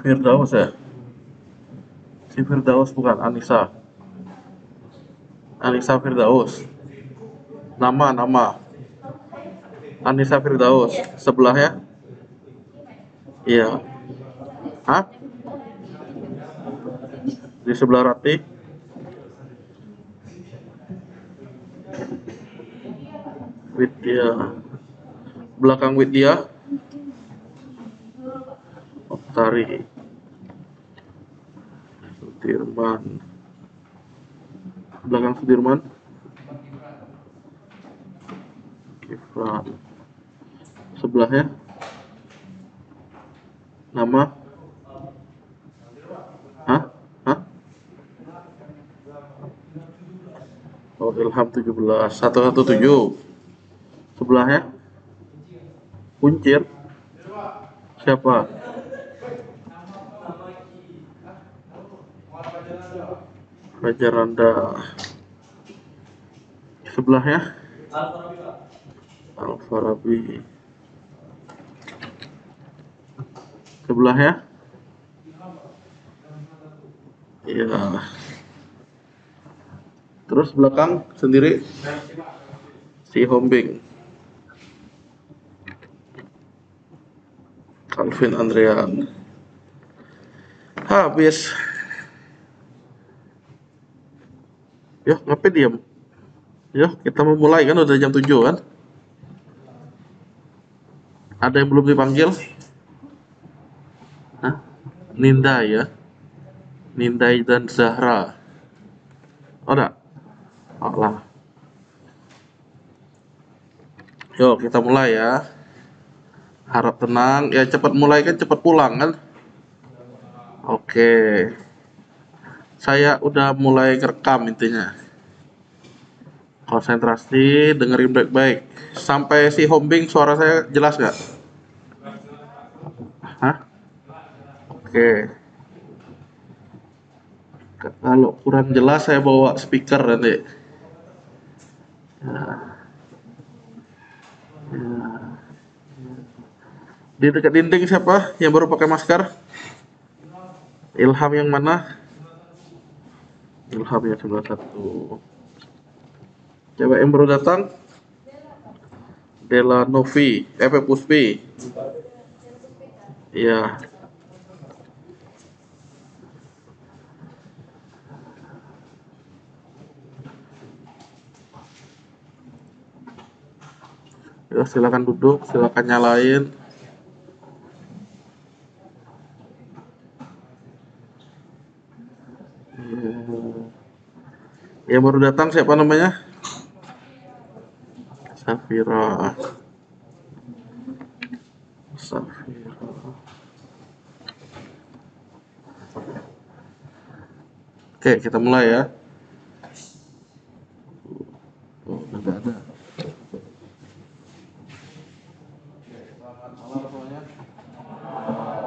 Firdaus ya? Si Firdaus bukan Anissa. Anissa Firdaus. Nama. Anissa Firdaus. Sebelahnya? Iya. Hah? Di sebelah Rati? Widya. Belakang Widya? Oktari. Sudirman. Belakang Sudirman? Kiflan. Sebelahnya? Nama? Hah? Hah? Oh, Ilham 17. 117. Sebelahnya? Kuncir. Siapa? Raja Randa. Sebelahnya? Al-Farabi. Sebelahnya? Iya. Terus belakang sendiri si Hombing. Calvin Andrean. Habis. Yuk, ngapain diam? Yuk, kita mau mulai kan udah jam 7 kan? Ada yang belum dipanggil? Hah? Nindai ya? Nindai dan Zahra. Oh, enggak? Oh lah. Yuk, kita mulai ya. Harap tenang. Ya, cepat mulai kan cepat pulang kan? Oke. Saya udah mulai ngerekam intinya. Konsentrasi, dengerin baik-baik. Sampai si Hombing suara saya jelas nggak? Hah? Oke. Kalau kurang jelas saya bawa speaker nanti. Di dekat dinding siapa yang baru pakai masker? Ilham yang mana? Ilham yang 91. Coba yang baru datang? Dela Novi, Puspi. Iya. Ya, silakan duduk, silakan nyalain. Yang baru datang siapa namanya? Safira. Oke, kita mulai ya. Oh, udah nggak ada. Selamat malam semuanya.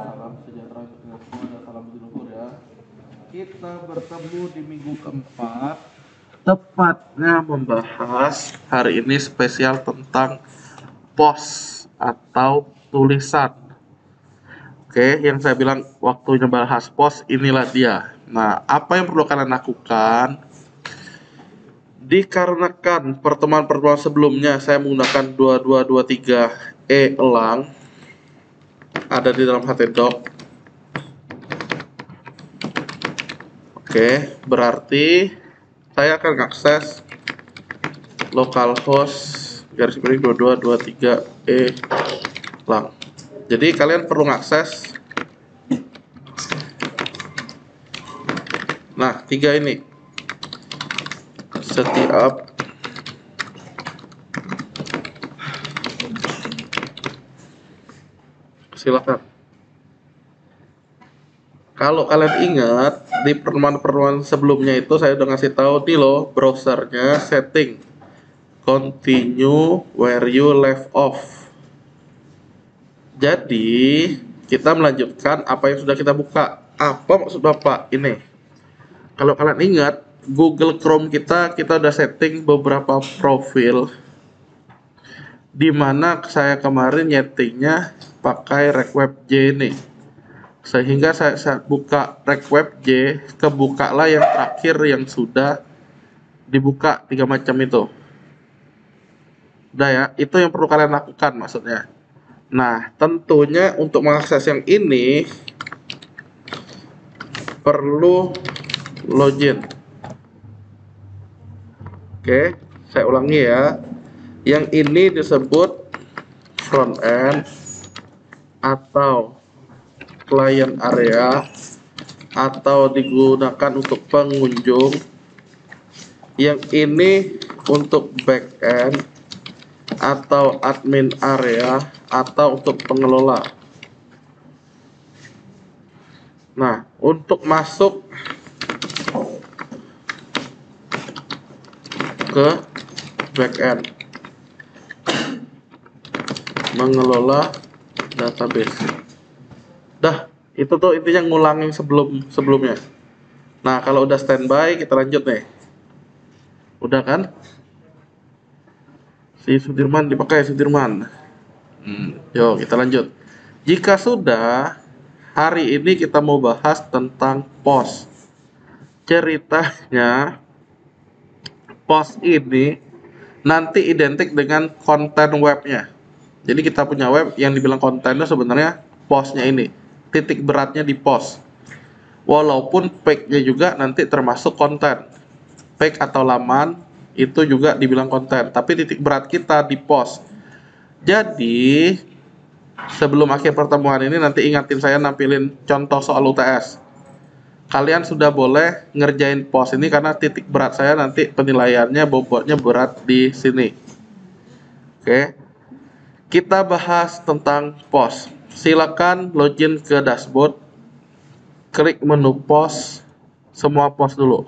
Salam sejahtera untuk kita semua dan salam leluhur ya. Kita bertemu di minggu keempat, tepatnya membahas hari ini spesial tentang pos atau tulisan. Oke, yang saya bilang waktunya bahas pos, inilah dia. Nah, apa yang perlu kalian lakukan? Dikarenakan pertemuan-pertemuan sebelumnya saya menggunakan 2223 elang ada di dalam HTDoc. Oke, berarti saya akan akses localhost garis miring 2223 elang. Jadi kalian perlu ngakses. Nah, 3 ini. Setiap silakan. Kalau kalian ingat di pertemuan-pertemuan sebelumnya itu saya udah ngasih tahu nih loh browsernya setting continue where you left off. Jadi kita melanjutkan apa yang sudah kita buka. Apa maksud Bapak ini? Kalau kalian ingat Google Chrome kita udah setting beberapa profil, dimana saya kemarin nyetingnya pakai RecWebJ ini. Sehingga saya buka rek web J, kebukalah yang terakhir yang sudah dibuka 3 macam itu. Udah ya, itu yang perlu kalian lakukan maksudnya. Nah, tentunya untuk mengakses yang ini perlu login. Oke, saya ulangi ya. Yang ini disebut front end atau client area atau digunakan untuk pengunjung. Yang ini untuk back end atau admin area atau untuk pengelola. Nah, untuk masuk ke backend, mengelola database. Dah, itu tuh intinya ngulangin sebelumnya. Nah, kalau udah standby, kita lanjut nih. Udah kan? Si Sudirman dipakai Sudirman. Yuk, kita lanjut. Jika sudah, hari ini kita mau bahas tentang post. Ceritanya, post ini nanti identik dengan konten webnya. Jadi kita punya web yang dibilang kontennya sebenarnya postnya ini. Titik beratnya di post. Walaupun page-nya juga nanti termasuk konten. Page atau laman itu juga dibilang konten. Tapi titik berat kita di post. Jadi sebelum akhir pertemuan ini nanti ingatin saya nampilin contoh soal UTS. Kalian sudah boleh ngerjain post ini karena titik berat saya nanti penilaiannya bobotnya berat di sini. Oke. Kita bahas tentang post. Silakan login ke dashboard. Klik menu post, semua post dulu.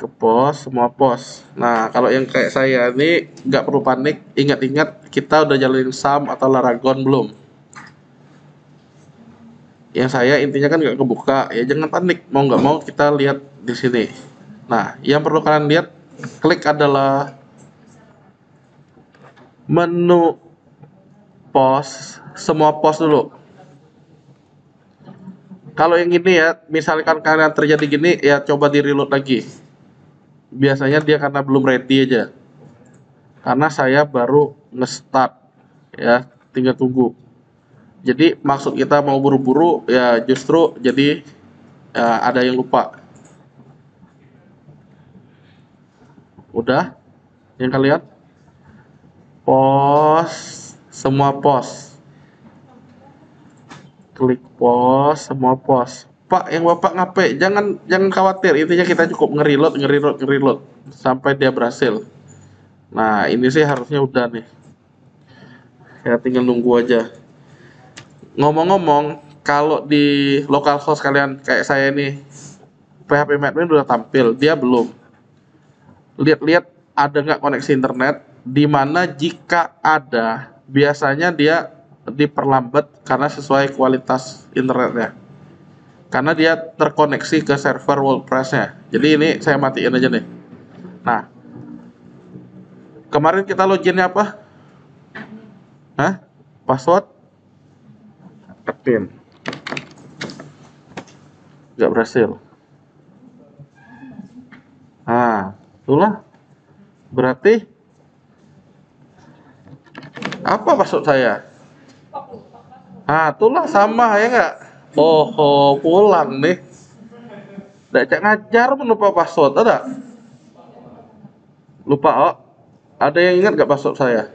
Ke post, semua post. Nah, kalau yang kayak saya ini nggak perlu panik. Ingat-ingat kita udah jalanin SAM atau Laragon belum? Yang saya intinya kan nggak kebuka, ya jangan panik, mau nggak mau kita lihat di sini. Nah, yang perlu kalian lihat, klik adalah menu post, semua post dulu. Kalau yang ini ya, misalkan kalian terjadi gini, ya coba di reload lagi. Biasanya dia karena belum ready aja. Karena saya baru nge-start, ya tinggal tunggu. Jadi maksud kita mau buru-buru ya justru jadi ya, ada yang lupa. Udah yang kalian post, semua post, klik post, semua post. Pak, yang bapak ngapain? Jangan khawatir, intinya kita cukup ngereload sampai dia berhasil. Nah, ini sih harusnya udah nih, ya tinggal nunggu aja. Ngomong-ngomong, kalau di localhost kalian kayak saya nih, PHP-admin udah tampil, dia belum. Lihat-lihat ada nggak koneksi internet, di mana jika ada, biasanya dia diperlambat karena sesuai kualitas internetnya. Karena dia terkoneksi ke server WordPress-nya. Jadi ini saya matiin aja nih. Nah, kemarin kita loginnya apa? Hah? Password? Admin. Nggak berhasil. Nah, itulah. Berarti apa password saya? Nah, itulah sama ya nggak? Oh, pulang nih. Nggak cak ngajar lupa password, ada? Lupa, oh. Ada yang ingat nggak password saya?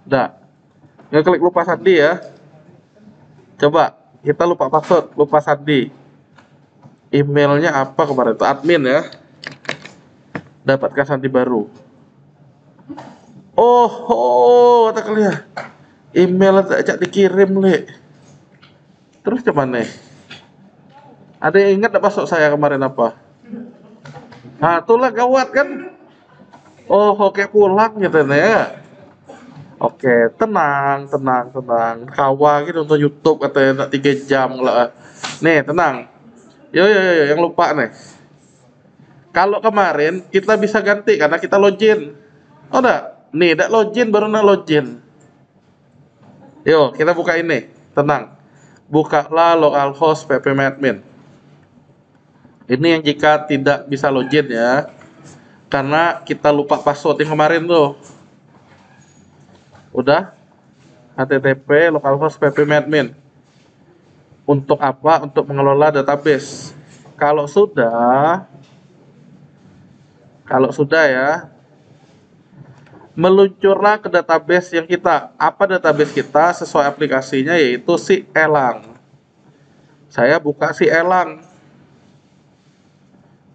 Nggak. Ngeklik lupa sandi ya. Coba, kita lupa password, lupa sandi. Emailnya apa kemarin itu? Admin ya. Dapatkan sandi baru. Oh, kata kalian. Email tak dikirim, Le. Terus coba nih. Ada yang ingat password saya kemarin apa? Nah, itulah gawat kan. Oh, oke pulang gitu nih ya. Oke, tenang. Kawa gitu nonton YouTube katanya 3 jam lah. Nih, tenang. Yo, yang lupa nih. Kalau kemarin kita bisa ganti karena kita login. Oh, enggak? Nih, dak login baru nak login. Yuk, kita buka ini. Tenang. Bukalah localhost ppmadmin. Ini yang jika tidak bisa login ya. Karena kita lupa password yang kemarin tuh. Udah? http localhost ppmadmin. Untuk apa? Untuk mengelola database. Kalau sudah ya, meluncurlah ke database yang kita. Apa database kita? Sesuai aplikasinya yaitu si Elang. Saya buka si Elang.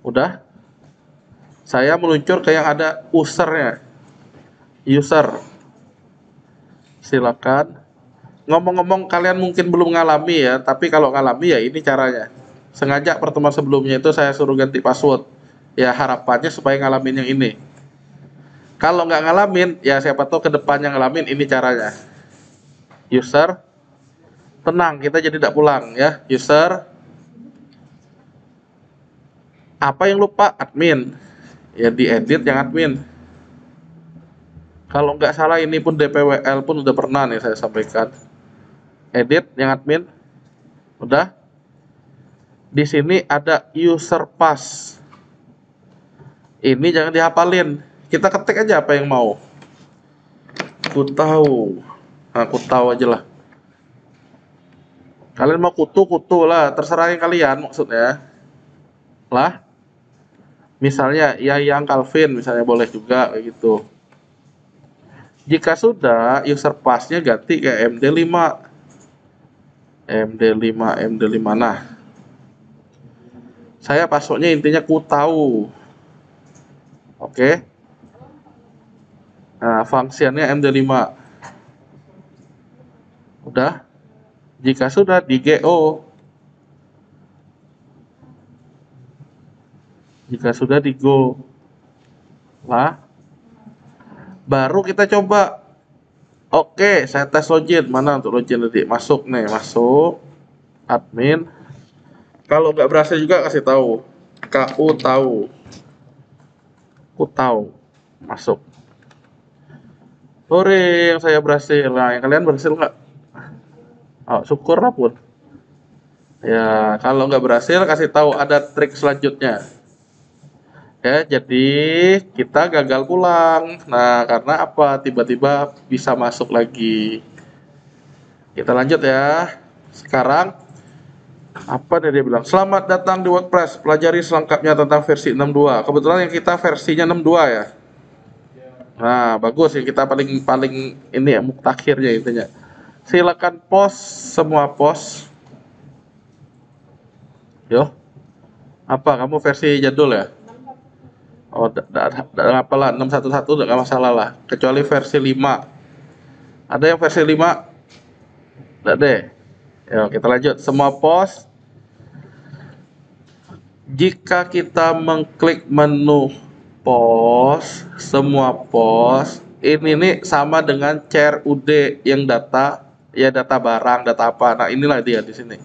Udah? Saya meluncur ke yang ada usernya. User. Silakan. Ngomong-ngomong kalian mungkin belum ngalami ya, tapi kalau ngalami ya ini caranya. Sengaja pertemuan sebelumnya itu saya suruh ganti password. Ya harapannya supaya ngalamin yang ini. Kalau nggak ngalamin, ya siapa tahu ke depannya ngalamin, ini caranya. User, tenang, kita jadi tidak pulang ya. User, apa yang lupa? Admin. Ya diedit yang admin. Kalau nggak salah ini pun DPWL pun udah pernah nih saya sampaikan. Edit yang admin. Udah. Di sini ada user pass. Ini jangan dihafalin. Kita ketik aja apa yang mau. Aku tahu. Aku tahu aja lah. Kalian mau kutu lah, terserah yang kalian maksudnya. Lah. Misalnya ya yang Calvin misalnya boleh juga kayak gitu. Jika sudah user passnya ganti ke MD5. MD5 nah. Saya passwordnya intinya ku tahu. Oke. Nah, fungsinya MD5. Udah. Jika sudah di GO. Jika sudah di Go. Lah. Baru kita coba. Oke, saya tes login. Mana untuk login tadi? Masuk nih, masuk. Admin. Kalau nggak berhasil juga kasih tahu. KU tahu. Ku tahu. Masuk. Hore, yang saya berhasil. Nah, yang kalian berhasil nggak? Oh, syukurlah pun. Ya, kalau nggak berhasil kasih tahu ada trik selanjutnya. Ya, jadi kita gagal pulang. Nah, karena apa? Tiba-tiba bisa masuk lagi. Kita lanjut ya. Sekarang apa nih dia bilang? Selamat datang di WordPress. Pelajari selengkapnya tentang versi 6.2. Kebetulan yang kita versinya 6.2 ya. Nah, bagus ya, kita paling ini ya muktakhirnya intinya. Silakan post semua post. Yo. Apa kamu versi jadul ya? Oh, apalah 611 enggak masalah lah, kecuali versi 5. Ada yang versi 5? Enggak deh. Yuk, kita lanjut. Semua post. Jika kita mengklik menu post, semua post, ini nih sama dengan share UD yang data, ya data barang, data apa. Nah, inilah dia di sini.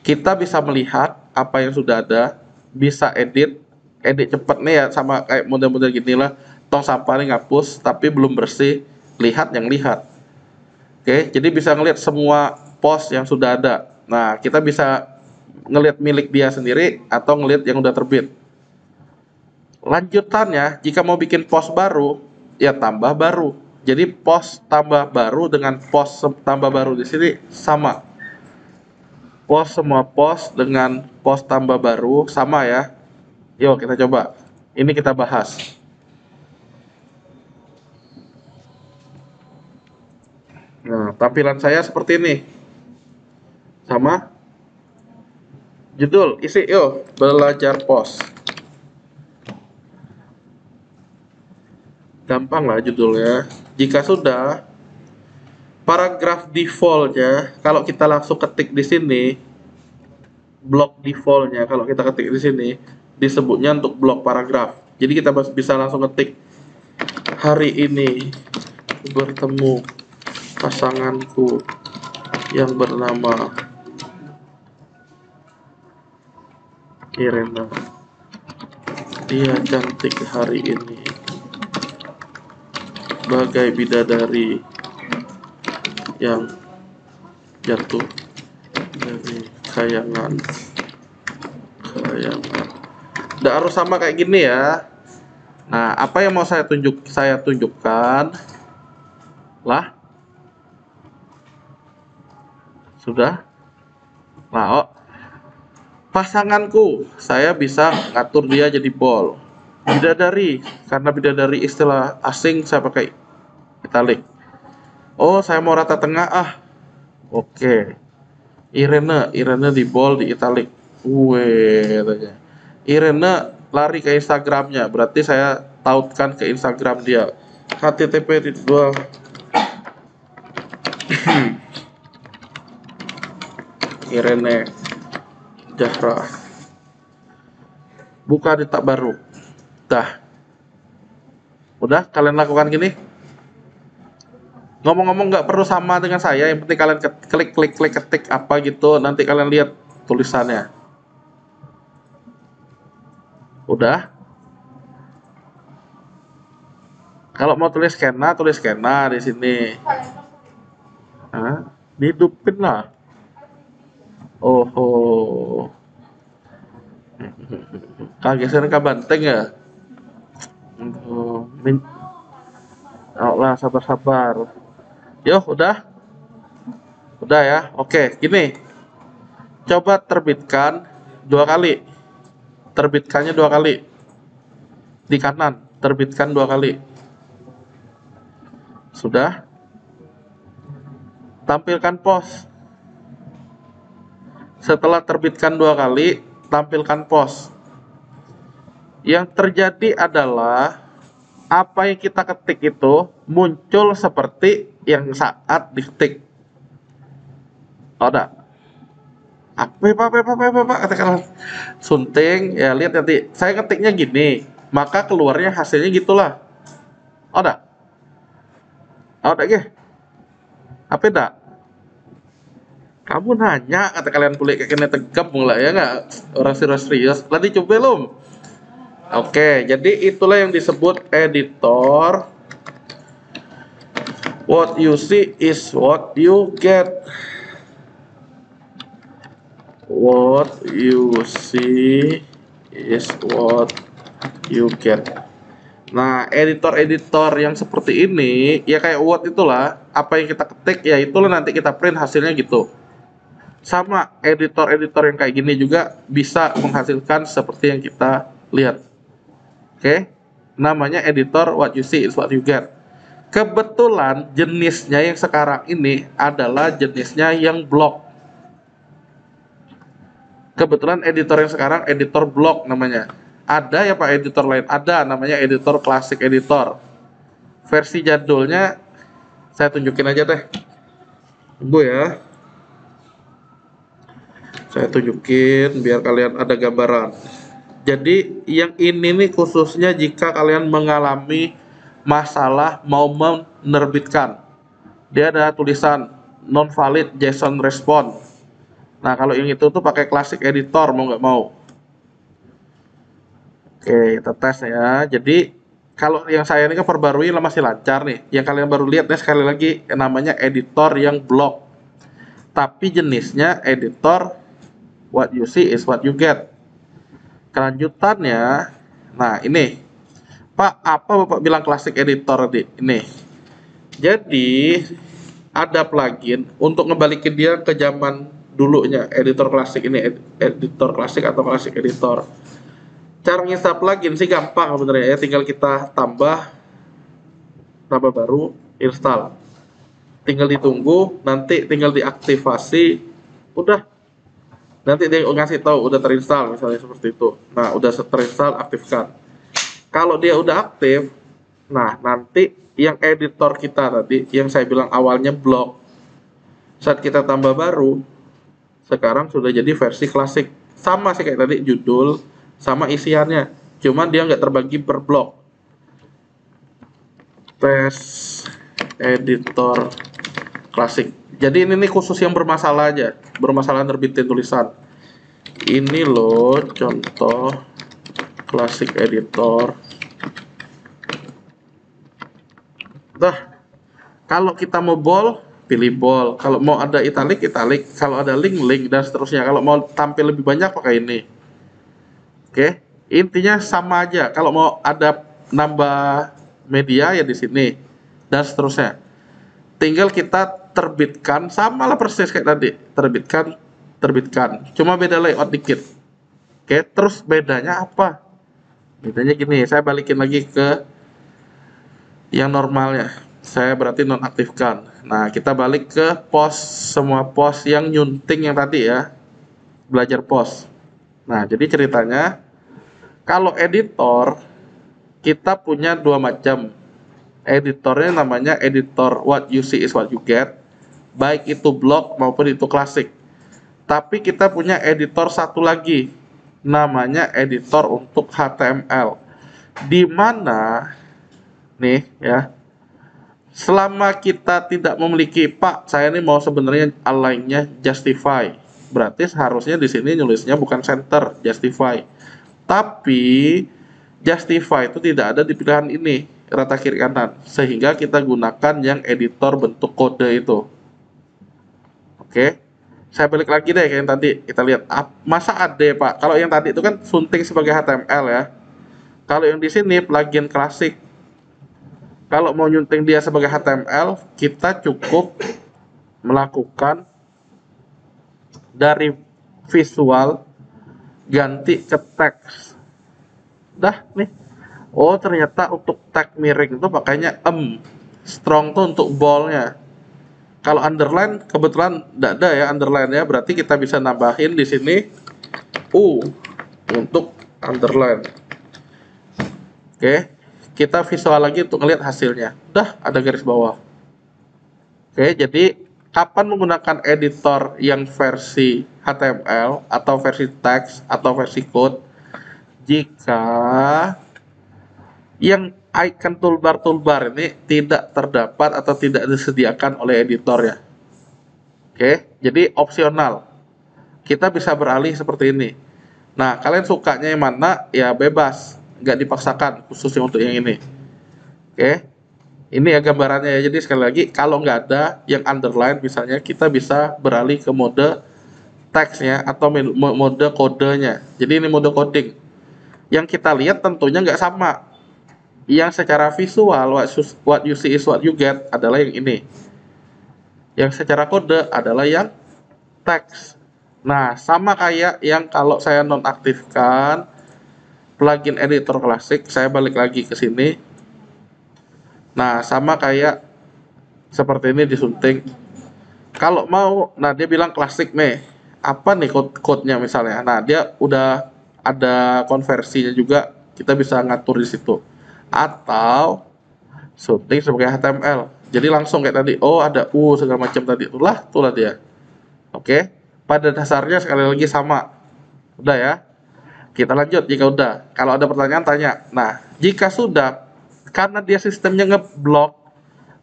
Kita bisa melihat apa yang sudah ada, bisa edit cepet nih ya, sama kayak model-model gini lah. Tong sampah nih ngapus, tapi belum bersih, lihat yang lihat. Oke, jadi bisa ngelihat semua post yang sudah ada. Nah, kita bisa ngelihat milik dia sendiri atau ngelihat yang udah terbit. Lanjutannya, jika mau bikin post baru, ya tambah baru. Jadi post tambah baru dengan post tambah baru di sini sama. Post semua post dengan post tambah baru sama ya. Yuk kita coba. Ini kita bahas. Nah, tampilan saya seperti ini. Sama. Judul, isi yuk, belajar post. Gampang lah judulnya. Jika sudah, paragraf defaultnya, kalau kita langsung ketik di sini, blok defaultnya, kalau kita ketik di sini, disebutnya untuk blok paragraf. Jadi kita bisa langsung ketik, hari ini bertemu pasanganku yang bernama Irena. Dia cantik hari ini. bagai bidadari yang jatuh dari kayangan. Nggak harus sama kayak gini ya. Nah, apa yang mau saya tunjukkan lah, sudah. Nah, pasanganku, saya bisa ngatur dia jadi ball. Bidadari, karena bidadari istilah asing, saya pakai italic. Oh, saya mau rata tengah, oke. Irene di bold, di italic. Katanya. Irene lari ke Instagramnya, berarti saya tautkan ke Instagram dia. http dua Irene Zahra, buka di tab baru. Udah kalian lakukan gini. Ngomong-ngomong nggak perlu sama dengan saya, yang penting kalian klik ketik apa gitu, nanti kalian lihat tulisannya. Udah. Kalau mau tulis skena di sini. Dihidupin lah. Geser ke banteng ya. lah, sabar. Yo, udah ya. Oke, gini. Coba terbitkan 2 kali. Terbitkannya 2 kali. Di kanan, terbitkan 2 kali. Sudah. Tampilkan pos. Setelah terbitkan 2 kali, tampilkan pos. Yang terjadi adalah apa yang kita ketik itu muncul seperti yang saat diketik. Ada. Apa katakan sunting ya, lihat nanti saya ketiknya gini, maka keluarnya hasilnya gitulah. Ada apa enggak? Kamu nanya, kata kalian kulik kayak kena tegap mulai ya nggak, orang serius tadi coba belum. Oke, jadi itulah yang disebut editor. What you see is what you get. What you see is what you get. Nah, editor-editor yang seperti ini, ya kayak Word itulah, apa yang kita ketik, ya itulah nanti kita print hasilnya gitu. Sama, editor-editor yang kayak gini juga bisa menghasilkan seperti yang kita lihat. Oke, namanya editor what you see is what you get. Kebetulan jenisnya yang sekarang ini adalah jenisnya yang block. Kebetulan editor yang sekarang editor block namanya. Ada ya Pak editor lain? Ada, namanya editor classic editor. Versi jadulnya saya tunjukin aja deh. Tunggu ya. Saya tunjukin biar kalian ada gambaran. Jadi yang ini nih khususnya jika kalian mengalami masalah mau menerbitkan. Dia ada tulisan non valid JSON response. Nah, kalau yang itu tuh pakai classic editor, mau nggak mau. Oke, kita tes ya. Jadi kalau yang saya ini kan perbarui masih lancar nih. Yang kalian baru lihat nih sekali lagi namanya editor yang block. Tapi jenisnya editor what you see is what you get. Kelanjutannya, nah ini. Pak, apa Bapak bilang classic editor tadi? Ini. Jadi ada plugin untuk ngebalikin dia ke zaman dulunya, editor klasik ini, editor klasik atau classic editor. Cara nginstal plugin sih gampang sebenarnya ya, tinggal kita tambah baru, install. Tinggal ditunggu, nanti tinggal diaktifasi, udah. Nanti dia ngasih tahu udah terinstall misalnya seperti itu. Nah, udah terinstall, aktifkan. Kalau dia udah aktif, nah nanti yang editor kita tadi, yang saya bilang awalnya block, saat kita tambah baru, sekarang sudah jadi versi klasik. Sama sih kayak tadi judul, sama isiannya, cuman dia nggak terbagi per blok. Tes editor klasik. Jadi ini nih khusus yang bermasalah aja, bermasalah nerbitin tulisan. Ini loh contoh classic editor. Tuh, kalau kita mau bold, pilih bold. Kalau mau ada italic, italic. Kalau ada link, link, dan seterusnya. Kalau mau tampil lebih banyak, pakai ini. Oke, intinya sama aja. Kalau mau ada nambah media ya di sini, dan seterusnya. Tinggal kita terbitkan, sama lah persis kayak tadi. Terbitkan, terbitkan. Cuma beda layout dikit. Oke, terus bedanya apa? Bedanya gini, saya balikin lagi ke yang normalnya. Saya berarti nonaktifkan. Nah, kita balik ke post, semua post yang nyunting yang tadi ya. Belajar post. Nah, jadi ceritanya, kalau editor, kita punya dua macam. Editornya namanya editor what you see is what you get. Baik itu block maupun itu klasik. Tapi kita punya editor satu lagi. Namanya editor untuk HTML. Di mana nih ya, selama kita tidak memiliki, Pak, saya ini mau sebenarnya align-nya justify, berarti seharusnya di sini nulisnya bukan center, justify. Tapi justify itu tidak ada di pilihan ini, rata kiri kanan, sehingga kita gunakan yang editor bentuk kode itu. Oke, saya balik lagi deh kayak yang tadi, kita lihat masa ada, Pak, kalau yang tadi itu kan sunting sebagai HTML ya. Kalau yang di sini plugin klasik, kalau mau nyunting dia sebagai HTML, kita cukup melakukan dari visual ganti ke teks. Dah nih. Oh, ternyata untuk tag miring itu pakainya strong tuh untuk boldnya. Kalau underline kebetulan tidak ada ya underline ya, berarti kita bisa nambahin di sini untuk underline. Oke, kita visual lagi untuk ngelihat hasilnya. Udah ada garis bawah. Oke, jadi kapan menggunakan editor yang versi HTML atau versi teks atau versi code? Jika yang icon toolbar ini tidak terdapat atau tidak disediakan oleh editor ya. Oke, jadi opsional. Kita bisa beralih seperti ini. Nah, kalian sukanya yang mana? Ya bebas. Nggak dipaksakan khususnya untuk yang ini. Oke, ini ya gambarannya ya. Jadi sekali lagi, kalau nggak ada yang underline misalnya, kita bisa beralih ke mode teksnya atau mode kodenya. Jadi ini mode coding. Yang kita lihat tentunya nggak sama. Yang secara visual what you see is what you get adalah yang ini. Yang secara kode adalah yang teks. Nah, sama kayak yang kalau saya nonaktifkan plugin editor klasik, saya balik lagi ke sini. Nah, sama kayak seperti ini disunting. Kalau mau, nah dia bilang klasik nih. Apa nih code-nya misalnya? Nah, dia udah ada konversinya juga, kita bisa ngatur di situ. Atau sunting sebagai HTML. Jadi langsung kayak tadi, oh ada segala macam tadi. Itulah dia. Oke. Pada dasarnya sekali lagi sama. Udah ya. Kita lanjut jika udah. Kalau ada pertanyaan tanya. Nah, jika sudah, karena dia sistemnya ngeblok,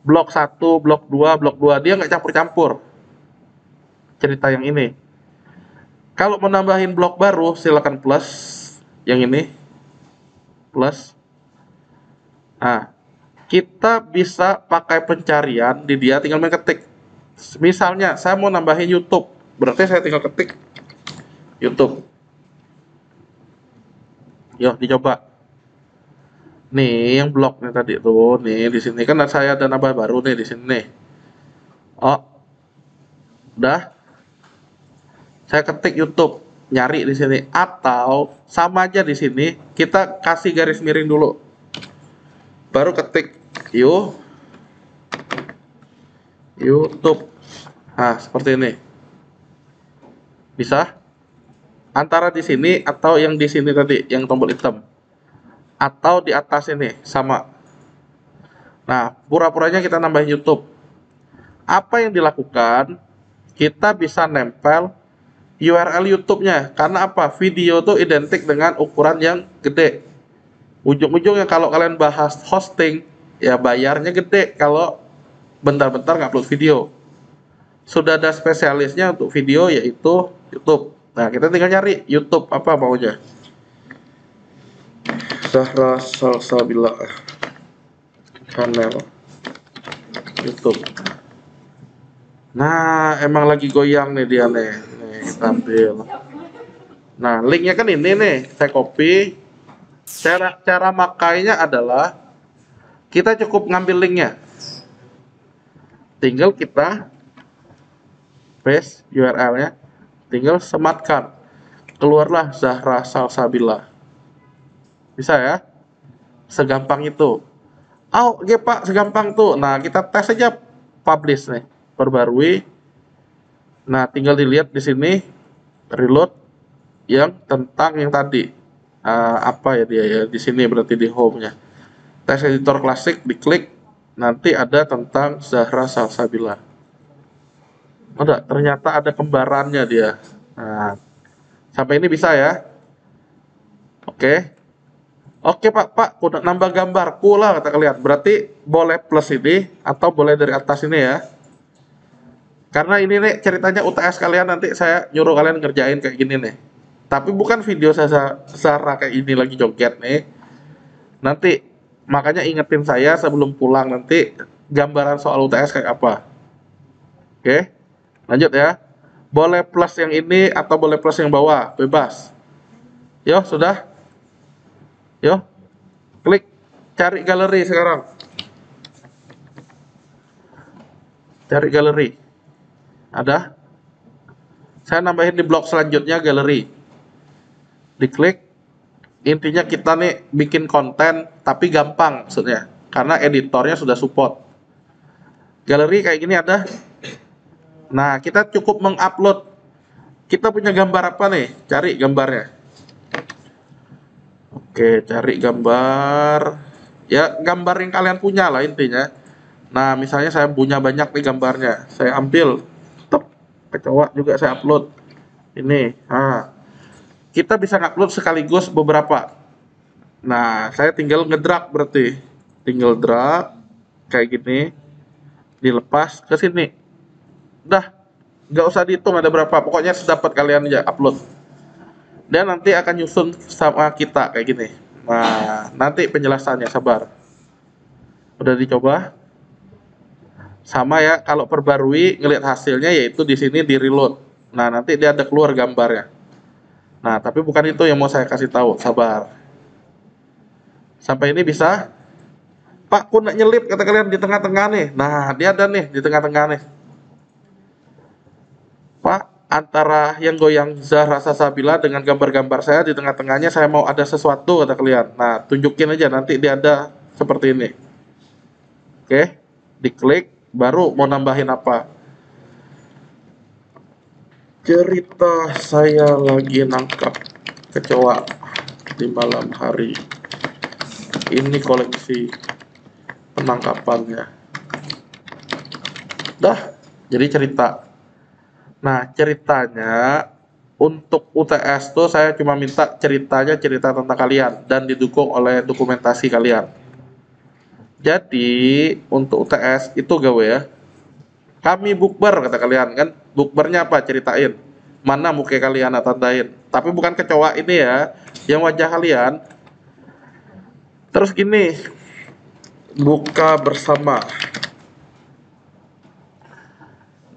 blok 1, blok 2, blok 2, dia nggak campur-campur. Cerita yang ini. Kalau mau nambahin blok baru, silakan plus. Yang ini. Plus. Nah, kita bisa pakai pencarian di dia, tinggal mengetik. Misalnya, saya mau nambahin YouTube. Berarti saya tinggal ketik YouTube. Yuk dicoba. Nih yang bloknya tadi tuh, nih di sini kan saya ada nambah baru nih di sini nih. Oh, udah. Saya ketik YouTube, nyari di sini. Atau sama aja di sini, kita kasih garis miring dulu. Baru ketik YouTube. Nah, seperti ini. Bisa? Antara di sini atau yang di sini tadi, yang tombol hitam. Atau di atas ini, sama. Nah, pura-puranya kita nambahin YouTube. Apa yang dilakukan? Kita bisa nempel URL YouTube-nya. Karena apa? Video itu identik dengan ukuran yang gede. Ujung-ujungnya kalau kalian bahas hosting, ya bayarnya gede kalau bentar-bentar ngupload video. Sudah ada spesialisnya untuk video, yaitu YouTube. Nah, kita tinggal nyari YouTube apa maunya. Zahra Salsabila channel. YouTube. Nah, emang lagi goyang nih dia nih. Nih, kita ambil. Nah, linknya kan ini nih, saya copy. Cara makainya adalah kita cukup ngambil linknya. Tinggal kita paste URL-nya, tinggal sematkan. Keluarlah Zahra Salsabila. Bisa ya? Segampang itu. Oh, oke Pak, segampang tuh. Nah, kita tes aja publish nih, perbarui. Nah, tinggal dilihat di sini reload yang tentang yang tadi. Apa ya dia ya? Di sini berarti di home-nya. Tes editor klasik diklik, nanti ada tentang Zahra Salsabila. Ada, ternyata ada kembarannya dia. Nah, sampai ini bisa ya? Oke. Oke Pak, udah nambah gambar, lah kata kalian. Berarti boleh plus ini atau boleh dari atas ini ya. Karena ini nih ceritanya UTS kalian, nanti saya nyuruh kalian ngerjain kayak gini nih. Tapi bukan video Zahra kayak ini lagi joget nih. Nanti makanya ingetin saya sebelum pulang nanti gambaran soal UTS kayak apa. Oke, lanjut ya. Boleh plus yang ini atau boleh plus yang bawah, bebas. Yo, sudah. Yo, klik cari galeri sekarang. Cari galeri. Ada? Saya nambahin di blok selanjutnya galeri. Diklik. Intinya kita nih bikin konten tapi gampang maksudnya. Karena editornya sudah support. Galeri kayak gini ada. Nah, kita cukup mengupload. Kita punya gambar apa nih? Cari gambarnya. Oke, cari gambar. Ya, gambar yang kalian punya lah intinya. Nah, misalnya saya punya banyak nih gambarnya. Saya ambil. Tep, kecoa juga saya upload. Ini. Nah, kita bisa upload sekaligus beberapa. Nah, saya tinggal ngedrag berarti. Tinggal drag. Kayak gini. Dilepas ke sini. Udah. Nggak usah dihitung ada berapa. Pokoknya sedapat kalian aja upload. Dan nanti akan nyusun sama kita kayak gini. Nah, nanti penjelasannya sabar. Udah dicoba? Sama ya, kalau perbarui ngelihat hasilnya yaitu di sini di reload. Nah, nanti dia ada keluar gambarnya. Nah, tapi bukan itu yang mau saya kasih tahu, sabar. Sampai ini bisa? Pak, aku nak nyelip kata kalian di tengah-tengah nih. Nah, dia ada nih di tengah-tengah nih. Pak, antara yang goyang Zahra Salsabila dengan gambar-gambar saya di tengah-tengahnya saya mau ada sesuatu kata kalian. Nah, tunjukin aja nanti dia ada seperti ini. Oke, diklik baru mau nambahin apa. Cerita saya lagi nangkap kecoa di malam hari. Ini koleksi penangkapannya. Dah, jadi cerita. Nah, ceritanya untuk UTS tuh saya cuma minta ceritanya cerita tentang kalian dan didukung oleh dokumentasi kalian. Jadi, untuk UTS itu gawe ya. Kami bukber kata kalian kan. Bukbernya apa? Ceritain. Mana muka kalian tandain. Tapi bukan kecoa ini ya, yang wajah kalian. Terus gini. Buka bersama.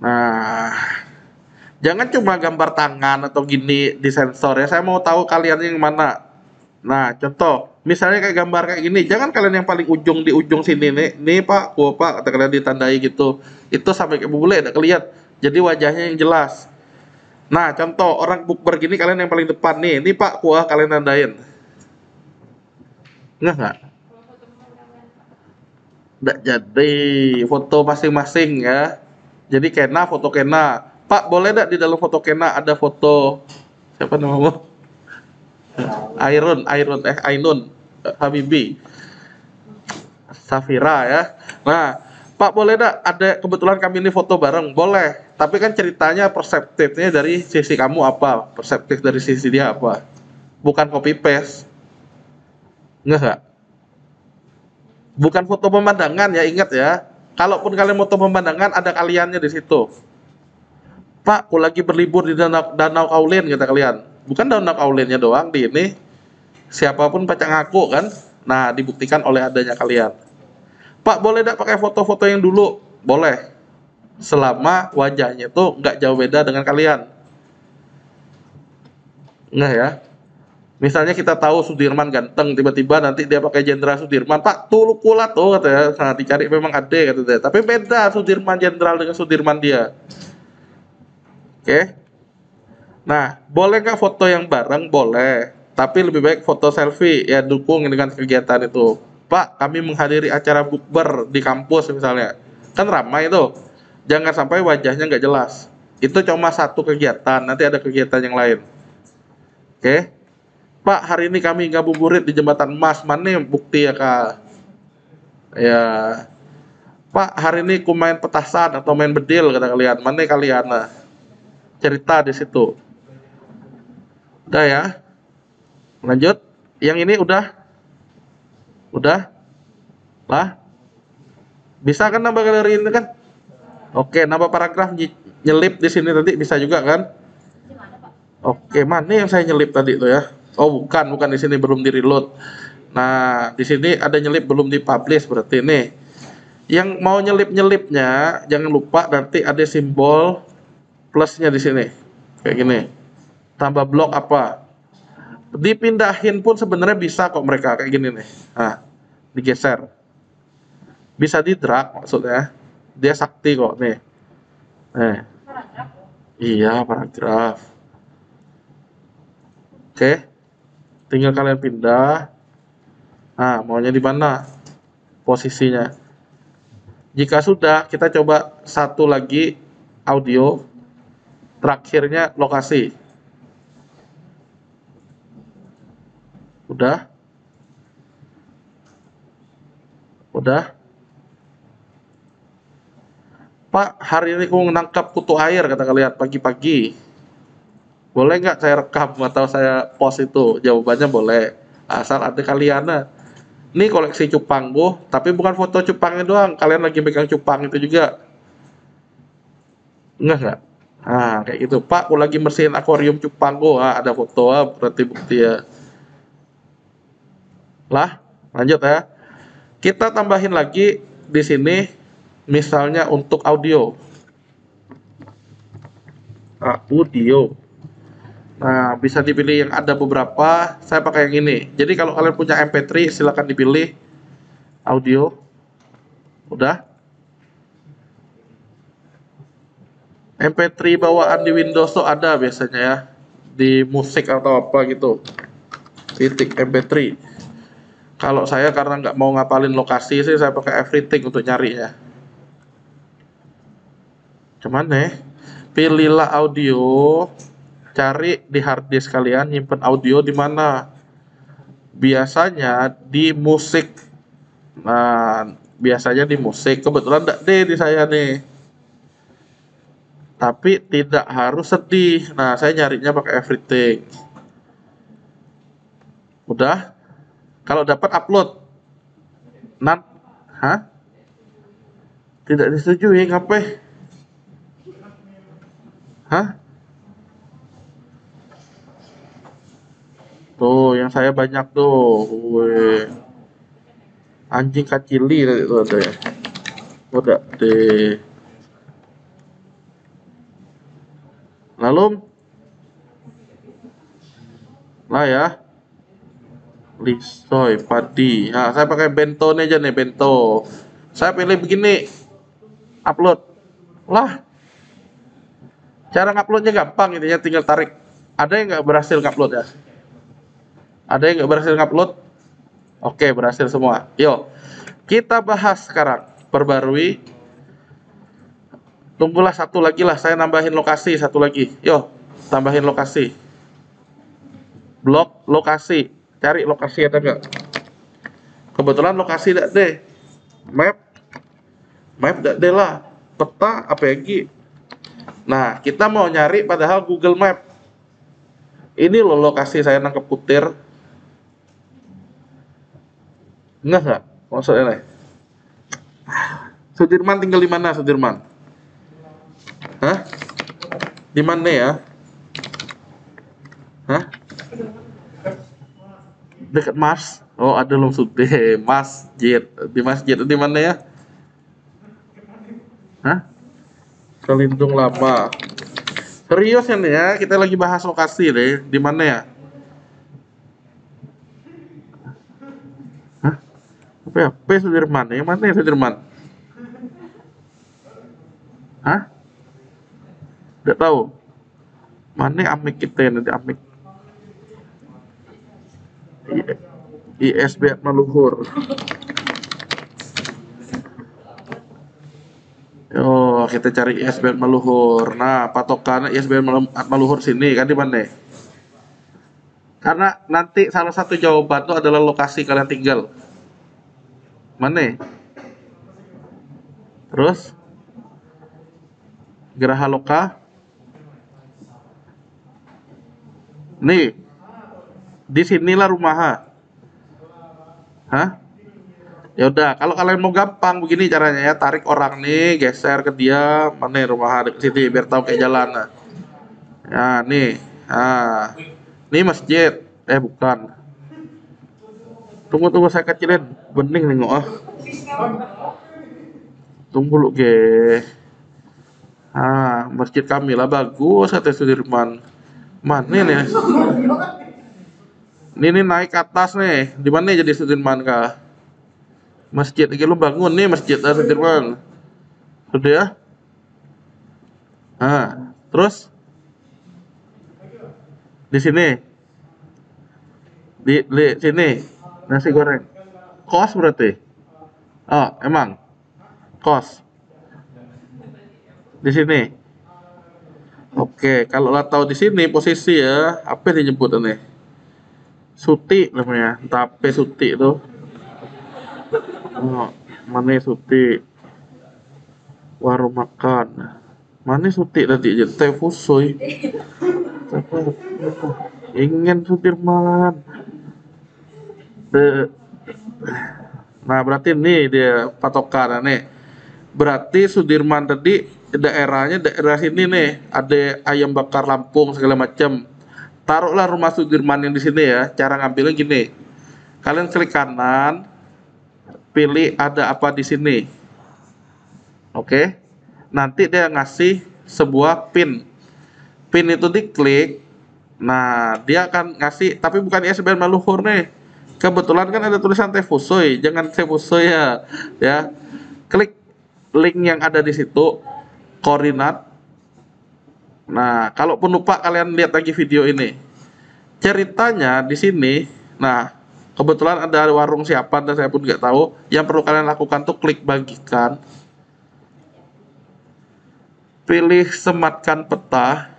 Nah, jangan cuma gambar tangan atau gini di sensor ya. Saya mau tahu kalian yang mana. Nah, contoh, misalnya kayak gambar kayak gini, jangan kalian yang paling ujung di ujung sini nih Pak, kata kalian ditandai gitu. Itu sampai ke bule udah kelihatan. Jadi wajahnya yang jelas. Nah, contoh orang bukber gini kalian yang paling depan nih Pak, kalian tandain. Enggak? Nggak jadi foto masing-masing ya. Jadi kena foto kena. Pak, boleh enggak di dalam foto kena ada foto siapa namamu? Ainun Habibi Safira ya. Nah, Pak boleh enggak ada kebetulan kami ini foto bareng? Boleh. Tapi kan ceritanya perseptifnya dari sisi kamu apa? Perseptif dari sisi dia apa? Bukan copy paste. Enggak? Bukan foto pemandangan ya, ingat ya. Kalaupun kalian foto pemandangan ada kaliannya di situ. Pak, aku lagi berlibur di Danau Kaulin kata kalian. Bukan Danau Kaulinnya doang di ini. Siapapun pacak ngaku kan. Nah, dibuktikan oleh adanya kalian. Pak, boleh enggak pakai foto-foto yang dulu? boleh. Selama wajahnya tuh nggak jauh beda dengan kalian. Nggak ya? Misalnya kita tahu Sudirman ganteng, tiba-tiba nanti dia pakai Jenderal Sudirman, Pak, tuh lu kulat tuh katanya. Nah, dicari memang ada katanya. Tapi beda Sudirman Jenderal dengan Sudirman dia. Oke. Nah, boleh nggak foto yang bareng? Boleh. Tapi lebih baik foto selfie ya dukung dengan kegiatan itu. Pak, kami menghadiri acara bukber di kampus misalnya. Kan ramai itu. Jangan sampai wajahnya nggak jelas. Itu cuma satu kegiatan, nanti ada kegiatan yang lain. Oke. Pak, hari ini kami ngabuburit di Jembatan Emas. Mana bukti ya, Kak? Ya. Pak, hari ini ku main petasan atau main bedil kata kalian. Mana kalian? Nah, cerita di situ. Udah ya. Lanjut. Yang ini udah? Udah? Lah? Bisa kan nambah galeri ini kan? Oke, nambah paragraf nyelip di sini tadi bisa juga kan? Oke, mana yang saya nyelip tadi tuh ya? Oh, bukan di sini belum di reload. Nah, di sini ada nyelip belum dipublish berarti nih. Yang mau nyelip-nyelipnya jangan lupa nanti ada simbol plusnya di sini. Kayak gini. Tambah blok apa? Dipindahin pun sebenarnya bisa kok mereka kayak gini nih. Nah, digeser. Bisa di drag maksudnya. Dia sakti kok nih. Iya, paragraf. Oke. Tinggal kalian pindah. Nah, maunya di mana posisinya? Jika sudah, kita coba satu lagi audio. Terakhirnya lokasi. Udah? Udah? Pak, hari ini aku menangkap kutu air, kata kalian pagi-pagi. Boleh nggak saya rekam atau saya post itu? Jawabannya boleh. Asal ada kalian. Ini koleksi cupang, Bu. Tapi bukan foto cupangnya doang. Kalian lagi pegang cupang itu juga. Nggak? Nah, kayak gitu. Pak, aku lagi bersihin akuarium cupang, Bu. Ah, ada foto, berarti bukti ya. Lah, lanjut ya. Kita tambahin lagi di sini, misalnya untuk audio. Audio. Nah, bisa dipilih yang ada beberapa. Saya pakai yang ini. Jadi kalau kalian punya MP3, silakan dipilih audio. Udah? MP3 bawaan di Windows tuh ada biasanya ya. Di musik atau apa gitu. Titik MP3. Kalau saya karena nggak mau ngapalin lokasi sih, saya pakai everything untuk nyarinya. Cuman nih, pilihlah audio. Cari di hard disk kalian, nyimpen audio di mana. Biasanya di musik. Nah, biasanya di musik. Kebetulan enggak deh di saya nih. Tapi tidak harus sedih. Nah, saya nyarinya pakai everything. Udah? Kalau dapat upload. Hah? Tidak disetujui, ngapain? Hah? Tuh, yang saya banyak tuh. Weh. Anjing kacili tadi tuh ada ya. Udah deh. Lalu lah ya. Lisoy, padi. Nah, saya pakai bento nih aja nih, bento. Saya pilih begini. Upload. Lah, cara nguploadnya gampang intinya tinggal tarik. Ada yang nggak berhasil ngupload ya? Ada yang nggak berhasil ngupload? Oke, berhasil semua. Yuk, kita bahas sekarang. Perbarui. Tunggulah satu lagi lah, saya nambahin lokasi satu lagi. Yuk, tambahin lokasi. Blok lokasi. Cari lokasi ada nggak? Kebetulan lokasi tidak deh. Map. Map tidak deh lah. Peta apa lagi? Nah, kita mau nyari padahal Google Map. Ini loh lokasi saya nangkep kutir. Nggak? Maksudnya nih. Sudirman tinggal di mana Sudirman? Hah? Di mana ya? Hah? Dekat Mars. Oh, ada Long Sude, masjid. Di masjid di mana ya? Hah? Selindung lama. Serius ya nih ya, kita lagi bahas lokasi deh. Di mana ya? Hah? Apa ya? P Sudirman. Yang mana ya Sudirman? Hah? Tidak tahu. Mana amik kita yang nanti amik? ISB Maluhur. Oh, kita cari ISBN Maluhur. Nah, patokan ISBN Maluhur sini kan di mana? Karena nanti salah satu jawaban itu adalah lokasi kalian tinggal. Mana? Terus Geraha Loka. Nih, di sinilah rumah. Hah? Ya udah, kalau kalian mau gampang begini caranya ya, tarik orang nih, geser ke dia, mana rumah dekat sini biar tahu kayak jalan. Nah, ya, nih. Ah. Ini masjid. Bukan. Tunggu saya kecilin. Bening nengok ah. Tunggu lu ge. Masjid kami lah bagus kata Sudirman. Mana nih? Ini naik ke atas nih. Di mana jadi Sudirman kah? Masjid lagi lu bangun nih masjid Sudirman. Sudah ya? Terus di sini. Di sini nasi goreng. Kos berarti. Oh, emang kos. Di sini. Oke, kalau lah tahu di sini posisi ya, apa yang dijemput ini? Suti namanya, tapi Suti itu. Oh, mana Suti? Warung makan. Mana Suti tadi jadi teh fusoy. Ingin Sudirman. Nah, berarti nih dia patokan nih. Berarti Sudirman tadi daerahnya daerah sini nih, ada ayam bakar Lampung segala macam. Taruhlah rumah Sudirman yang di sini ya. Cara ngambilnya gini. Kalian klik kanan, pilih ada apa di sini. Oke. Nanti dia ngasih sebuah pin. Pin itu diklik. Nah, dia akan ngasih, tapi bukan ISBN Maluhur nih. Kebetulan kan ada tulisan Teh Fusoy, jangan Teh Fusoy ya. Ya. Klik link yang ada di situ, koordinat. Nah, kalaupun lupa kalian lihat lagi video ini. Ceritanya di sini, nah, kebetulan ada warung siapa dan saya pun nggak tahu. Yang perlu kalian lakukan tuh klik bagikan, pilih sematkan peta,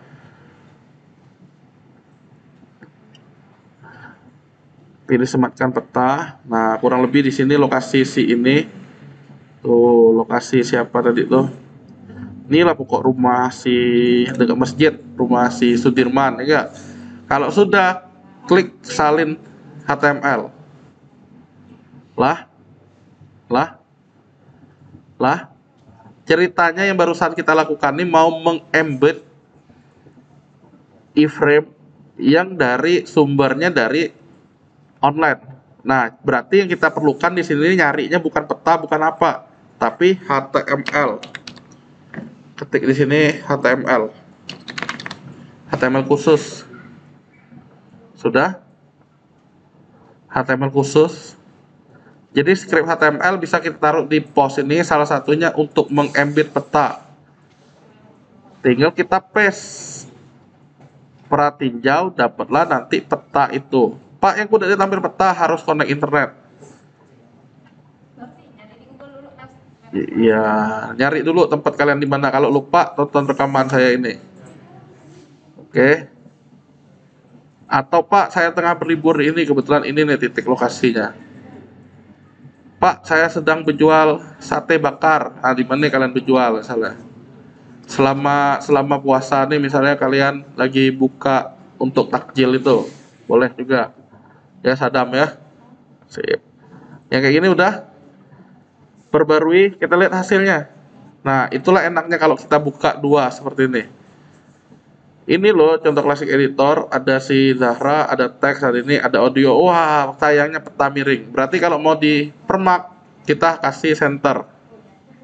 pilih sematkan peta. Nah, kurang lebih di sini lokasi si ini, tuh lokasi siapa tadi tuh. Inilah pokok rumah si dekat masjid, rumah si Sudirman, ya enggak? Kalau sudah, klik salin HTML. Lah, ceritanya yang barusan kita lakukan ini mau mengembed iframe yang dari sumbernya dari online. Nah, berarti yang kita perlukan di sini nyarinya bukan peta, bukan apa, tapi HTML. Ketik di sini HTML. HTML khusus. Sudah? HTML khusus. Jadi script HTML bisa kita taruh di post ini, salah satunya untuk mengembed peta. Tinggal kita paste. Pratinjau, dapatlah nanti peta itu. Pak, yang udah tampil peta harus connect internet. Iya, nyari dulu tempat kalian di mana. Kalau lupa, tonton rekaman saya ini. Oke. Atau Pak, saya tengah berlibur ini, kebetulan ini nih titik lokasinya. Pak, saya sedang berjual sate bakar. Nah, di mana kalian berjual misalnya? Selama puasa nih, misalnya kalian lagi buka untuk takjil itu, boleh juga. Ya, Sadam ya. Sip. Yang kayak gini udah. Perbarui, kita lihat hasilnya. Nah, itulah enaknya kalau kita buka dua seperti ini. Ini loh contoh klasik editor, ada si Zahra, ada teks hari ini, ada audio. Wah, sayangnya peta miring. Berarti kalau mau di permak, kita kasih center.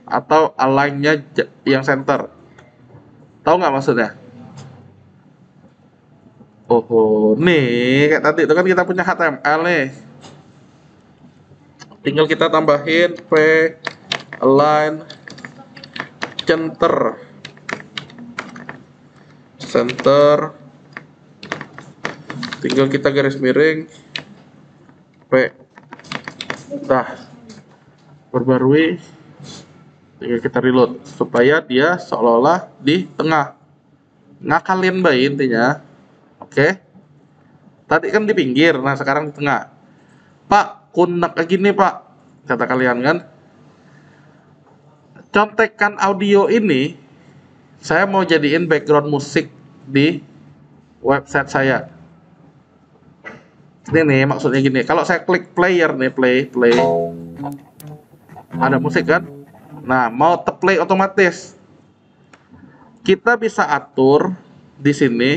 atau align-nya yang center. Tahu nggak maksudnya? Oh, nih kayak tadi itu kan kita punya HTML nih. Tinggal kita tambahin p align center tinggal kita garis miring p, dah perbarui, tinggal kita reload supaya dia seolah-olah di tengah, ngakalin baik intinya. Oke, tadi kan di pinggir, nah sekarang di tengah. Pak, kunek gini pak, kata kalian kan. Contekan audio ini saya mau jadiin background musik di website saya. Ini nih maksudnya gini, kalau saya klik player nih, play, ada musik kan? Nah, mau play otomatis. Kita bisa atur di sini.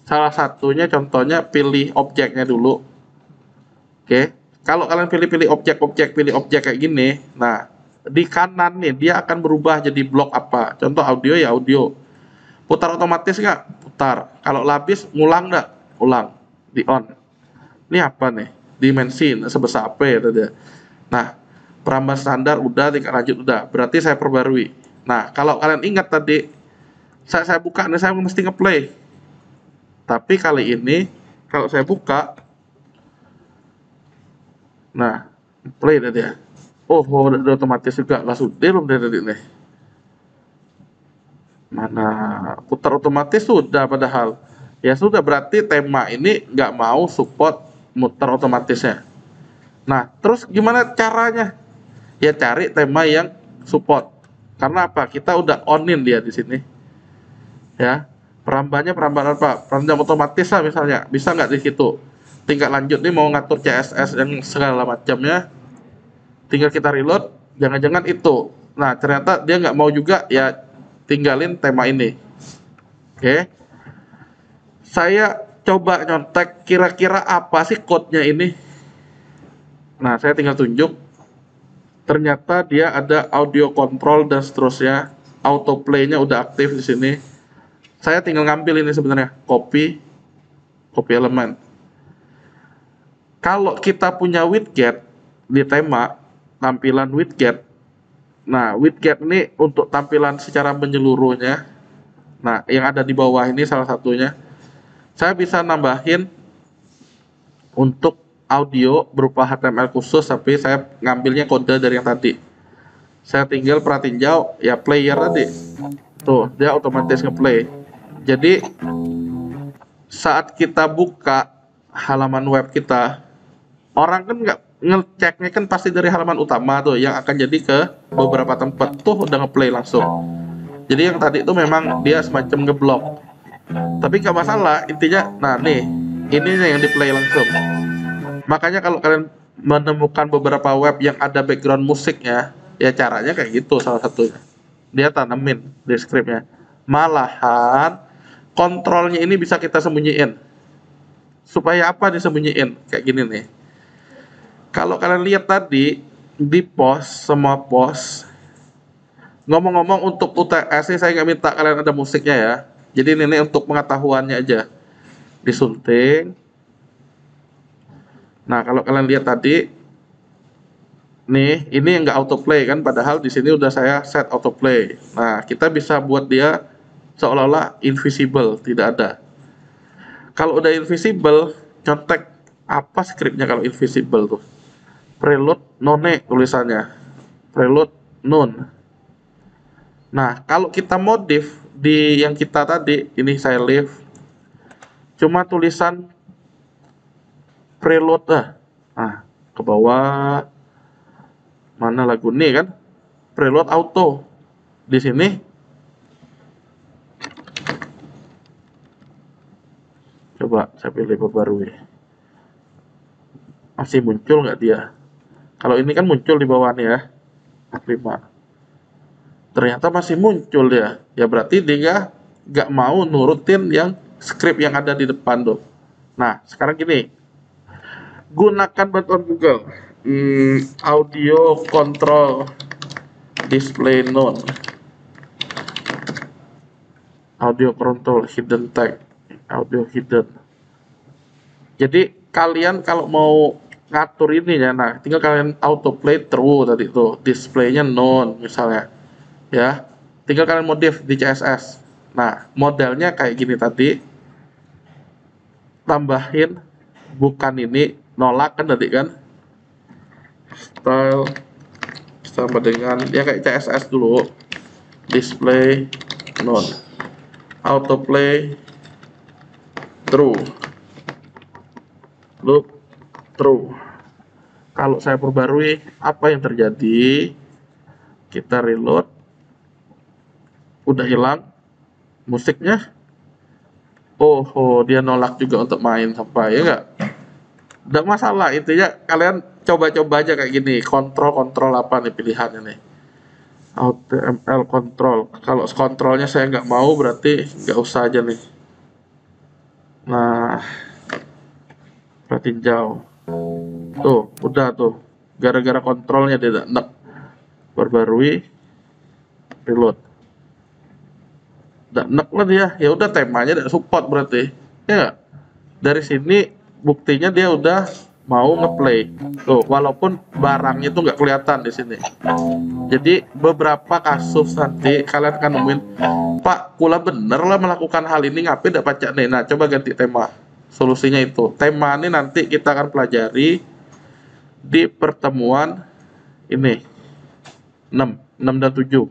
Salah satunya contohnya pilih objeknya dulu. Oke, kalau kalian pilih objek kayak gini, nah di kanan nih dia akan berubah jadi blok apa. Contoh audio ya audio. Putar otomatis nggak? Putar. Kalau habis ngulang nggak? Ulang. Di on. Ini apa nih? Dimensi sebesar apa ya tadi? Nah, perambahan standar udah, tingkat lanjut udah. Berarti saya perbarui. Nah, kalau kalian ingat tadi, saya buka nih, saya mesti ngeplay. Tapi kali ini kalau saya buka, nah play tadi ya. Oh, udah otomatis juga langsung belum dari tadi nih. Mana putar otomatis sudah, padahal ya sudah, berarti tema ini nggak mau support muter otomatisnya. Nah, terus gimana caranya? Ya cari tema yang support. Karena apa? Kita udah onin dia di sini. Ya, perambahannya perambahan apa? Perambahan otomatis lah misalnya. Bisa nggak di situ? Tingkat lanjut nih mau ngatur CSS yang segala macamnya. Tinggal kita reload. Jangan-jangan itu. Nah, ternyata dia nggak mau juga, ya tinggalin tema ini. Oke. Saya coba nyontek kira-kira apa sih code-nya ini. Nah, saya tinggal tunjuk. Ternyata dia ada audio control dan seterusnya. Autoplay-nya udah aktif di sini. Saya tinggal ngambil ini sebenarnya, copy elemen. Kalau kita punya widget di tema, tampilan widget. Nah, widget ini untuk tampilan secara menyeluruhnya. Nah, yang ada di bawah ini salah satunya. Saya bisa nambahin untuk audio berupa HTML khusus, tapi saya ngambilnya kode dari yang tadi. Saya tinggal perhatiin ya player tadi. Tuh, dia otomatis ngeplay. Jadi saat kita buka halaman web kita, orang kan nggak ngeceknya kan pasti dari halaman utama tuh, yang akan jadi ke beberapa tempat tuh udah ngeplay langsung. Jadi yang tadi itu memang dia semacam ngeblok, tapi nggak masalah intinya. Nah nih, ini yang di play langsung. Makanya kalau kalian menemukan beberapa web yang ada background musiknya, ya caranya kayak gitu salah satunya. Dia tanemin di scriptnya. Malahan kontrolnya ini bisa kita sembunyiin. Supaya apa disembunyiin? Kayak gini nih. Kalau kalian lihat tadi di post, semua post, ngomong-ngomong untuk UTS ini saya nggak minta kalian ada musiknya ya. Jadi ini untuk pengetahuannya aja. Disunting. Nah, kalau kalian lihat tadi, nih, ini nggak autoplay kan, padahal di sini udah saya set autoplay. Nah, kita bisa buat dia seolah-olah invisible, tidak ada. Kalau udah invisible, contek apa scriptnya kalau invisible tuh? Preload none tulisannya, preload none. Nah, kalau kita modif di yang kita tadi, ini saya leave, cuma tulisan preload nah ke bawah mana lagu nih kan, preload auto di sini. Coba saya pilih perbarui, masih muncul nggak dia? Kalau ini kan muncul di bawah nih ya, 5. Ternyata masih muncul dia. Ya berarti dia nggak mau nurutin yang script yang ada di depan tuh. Nah sekarang gini, gunakan bantuan Google, audio control display none, audio control, hidden tag, audio hidden. Jadi kalian kalau mau ngatur ini ya, nah tinggal kalian autoplay true tadi tuh, displaynya none misalnya, ya. Tinggal kalian modif di CSS. Nah modelnya kayak gini tadi, tambahin bukan ini, nolak kan tadi kan, style sama dengan ya kayak CSS dulu, display none, autoplay true, loop true. Kalau saya perbarui, apa yang terjadi? Kita reload, udah hilang musiknya. Oh, dia nolak juga untuk main sampai, ya nggak? Nggak masalah, intinya kalian coba-coba aja kayak gini. Kontrol apa nih pilihannya nih? HTML control. Kalau kontrolnya saya nggak mau, berarti nggak usah aja nih. Nah, tinjau. Tuh, udah tuh. Gara-gara kontrolnya tidak enak. Perbarui, reload. Nggak enak lah dia. Ya udah, temanya tidak support berarti. Ya nggak? Dari sini buktinya dia udah mau ngeplay. Tuh, walaupun barangnya tuh nggak kelihatan di sini. Jadi beberapa kasus nanti kalian akan nemuin, Pak, kula bener lah melakukan hal ini, ngapain tidak pacak nih. Nah, coba ganti tema. Solusinya itu. Tema ini nanti kita akan pelajari di pertemuan ini 6 dan 7.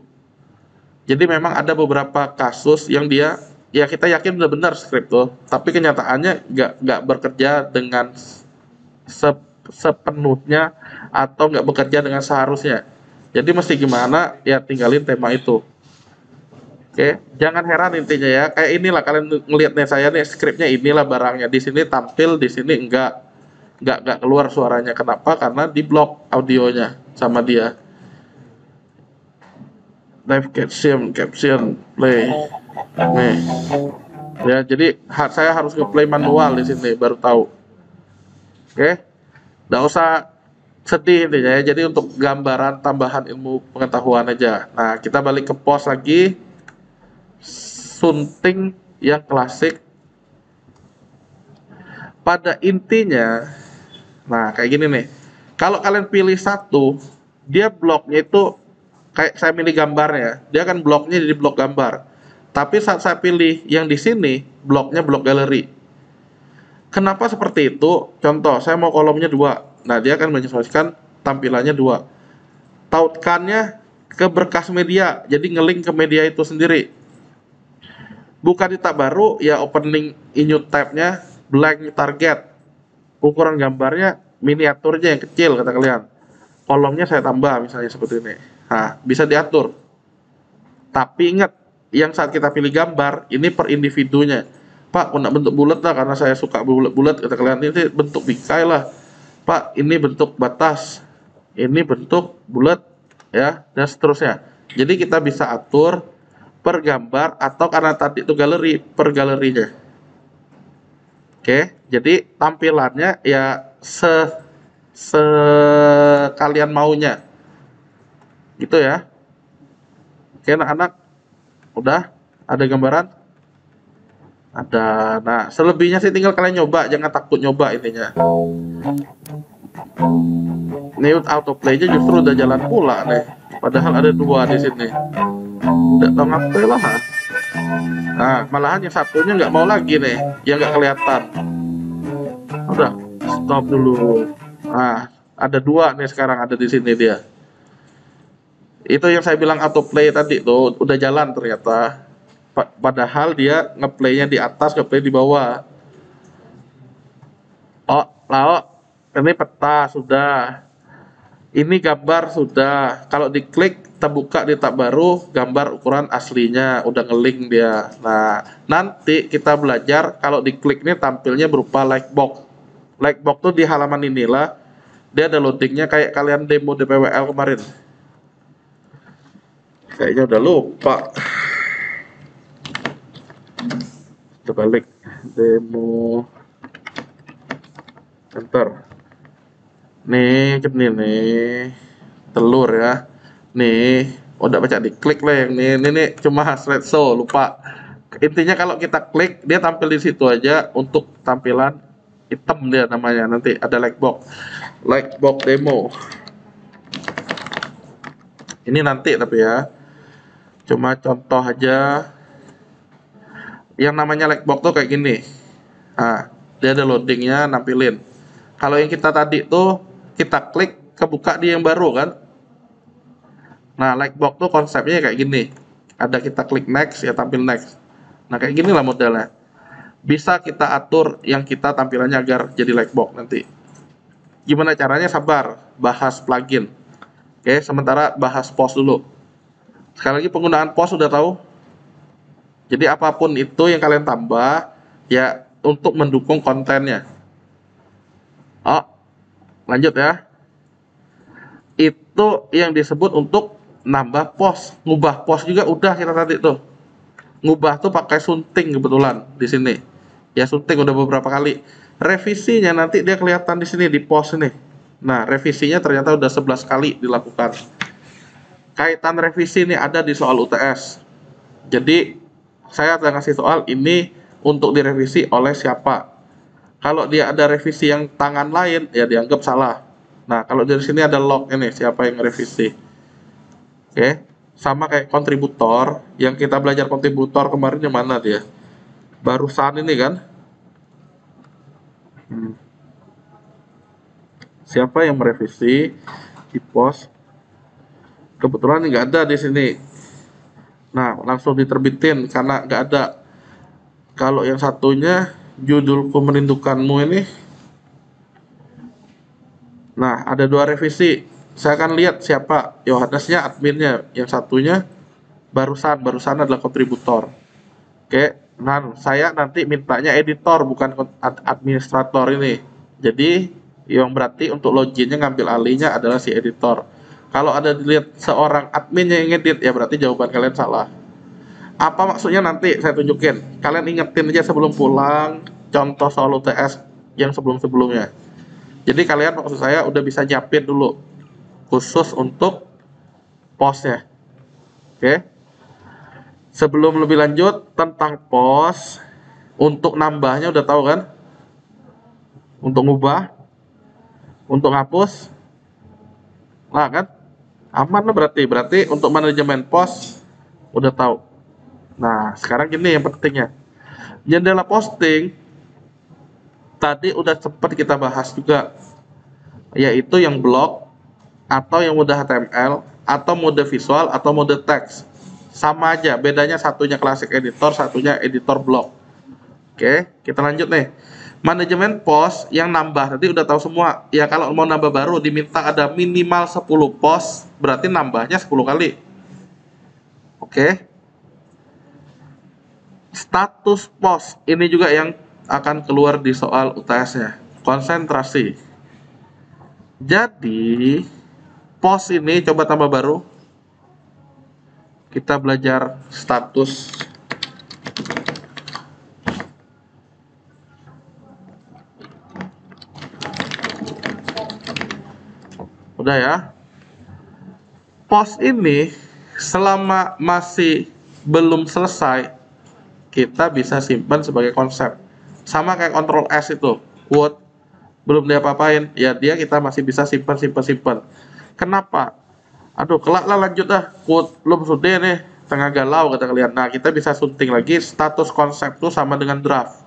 Jadi memang ada beberapa kasus yang dia, ya kita yakin benar-benar script tuh, tapi kenyataannya nggak bekerja dengan sepenuhnya atau nggak bekerja dengan seharusnya. Jadi mesti gimana ya, tinggalin tema itu. Oke, jangan heran intinya ya. Kayak inilah kalian ngelihatnya saya nih, skripnya inilah barangnya. Di sini tampil, di sini enggak keluar suaranya. Kenapa? Karena di blok audionya sama dia. Live caption, play. Nih. Ya, jadi saya harus ngeplay manual di sini baru tahu. Oke. Nggak usah sedih intinya ya. Jadi untuk gambaran tambahan ilmu pengetahuan aja. Nah, kita balik ke post lagi. Sunting yang klasik. Pada intinya, nah kayak gini nih. Kalau kalian pilih satu, dia bloknya itu kayak saya milih gambarnya, dia kan bloknya jadi blok gambar. Tapi saat saya pilih yang di sini, bloknya blok galeri. Kenapa seperti itu? Contoh, saya mau kolomnya 2. Nah, dia akan menyesuaikan tampilannya 2. Tautkannya ke berkas media, jadi ngelink ke media itu sendiri. Buka di tab baru, ya opening in new tab-nya, blank target. Ukuran gambarnya miniaturnya yang kecil kata kalian. Kolomnya saya tambah misalnya seperti ini. Nah, bisa diatur. Tapi ingat, yang saat kita pilih gambar, ini per individunya. Pak, aku nak bentuk bulat lah karena saya suka bulat-bulat kata kalian. Ini bentuk bingkai lah. Pak, ini bentuk batas. Ini bentuk bulat ya, dan seterusnya. Jadi kita bisa atur per gambar atau karena tadi itu galeri, per galerinya. Oke, jadi tampilannya ya sekalian maunya. Gitu ya. Oke, anak-anak, udah ada gambaran? Ada. Nah, selebihnya sih tinggal kalian nyoba, jangan takut nyoba intinya. Ini autoplay-nya justru udah jalan pula nih. Padahal ada 2 di sini. Udah tahu ngapain lah. Nah, malahan yang satunya nggak mau lagi nih, yang nggak kelihatan. Udah, stop dulu. Nah, ada 2 nih sekarang ada di sini dia. Itu yang saya bilang autoplay tadi tuh udah jalan ternyata. Padahal dia ngeplaynya di atas, ngeplay di bawah. Oh, ini peta sudah. Ini gambar sudah. Kalau diklik, terbuka di tab baru, gambar ukuran aslinya udah ngelink dia. Nah, nanti kita belajar kalau diklik ini tampilnya berupa lightbox. Lightbox tuh di halaman inilah. Dia ada loadingnya kayak kalian demo DPWL kemarin. Kayaknya udah lupa. Kita balik demo. Enter. Nih, nih telur ya. Nih, Oh, udah baca, diklik lah yang ini cuma slideshow, lupa. Intinya kalau kita klik, dia tampil di situ aja untuk tampilan hitam dia namanya. Nanti ada Lightbox demo. Ini nanti tapi ya. Cuma contoh aja. Yang namanya Lightbox tuh kayak gini. Nah, dia ada loadingnya, nampilin. Kalau yang kita tadi tuh kita klik, kebuka di yang baru kan. Nah, Lightbox tuh konsepnya kayak gini. Ada kita klik next, ya tampil next. Nah, kayak gini lah modelnya. Bisa kita atur yang kita tampilannya agar jadi Lightbox nanti. Gimana caranya? Sabar, bahas plugin. Oke, sementara bahas post dulu. Sekali lagi, penggunaan post sudah tahu. Jadi apapun itu yang kalian tambah, ya untuk mendukung kontennya. Oh, lanjut ya. Itu yang disebut untuk nambah post. Ngubah post juga udah kita tadi tuh. Ngubah tuh pakai sunting kebetulan di sini. Ya sunting udah beberapa kali. Revisinya nanti dia kelihatan di sini di post ini. Nah, revisinya ternyata udah 11 kali dilakukan. Kaitan revisi ini ada di soal UTS. Jadi saya akan ngasih soal ini untuk direvisi oleh siapa. Kalau dia ada revisi yang tangan lain, ya dianggap salah. Nah, kalau dari sini ada log ini, siapa yang revisi. Oke, sama kayak kontributor. Yang kita belajar kontributor kemarin yang mana dia? Barusan ini kan. Siapa yang merevisi di post? Kebetulan nggak ada di sini. Nah, langsung diterbitin karena nggak ada. Kalau yang satunya, judulku merindukanmu ini. Nah, ada 2 revisi. Saya akan lihat siapa. Yohanesnya adminnya. Yang satunya barusan adalah kontributor. Oke, nah saya nanti mintanya editor bukan administrator ini. Jadi yang berarti untuk loginnya ngambil alihnya adalah si editor. Kalau ada dilihat seorang admin yang ngedit, ya berarti jawaban kalian salah. Apa maksudnya nanti saya tunjukin. Kalian ingetin aja sebelum pulang contoh soal UTS yang sebelum-sebelumnya. Jadi kalian maksud saya udah bisa nyiapin dulu khusus untuk postnya. Oke. Sebelum lebih lanjut tentang post, untuk nambahnya udah tahu kan? Untuk ngubah, untuk ngapus. Nah kan? Aman lah berarti. Berarti untuk manajemen post udah tahu. Nah, sekarang gini yang pentingnya. Jendela posting tadi udah sempat kita bahas juga, yaitu yang blok atau yang mode HTML atau mode visual atau mode teks. Sama aja, bedanya satunya classic editor, satunya editor blok. Oke, kita lanjut nih. Manajemen post yang nambah tadi udah tahu semua. Ya kalau mau nambah baru diminta ada minimal 10 post, berarti nambahnya 10 kali. Oke. Status post ini juga yang akan keluar di soal UTS-nya. Konsentrasi. Jadi post ini coba tambah baru. Kita belajar status. Udah ya. Post ini selama masih belum selesai, kita bisa simpan sebagai konsep. Sama kayak Ctrl S itu, quote, belum diapa-apain, ya dia kita masih bisa simpan. Kenapa? Aduh, kelak lah lanjut dah, quote, belum sudah nih, tengah galau kata kalian. Nah, kita bisa sunting lagi, status konsep tuh sama dengan draft.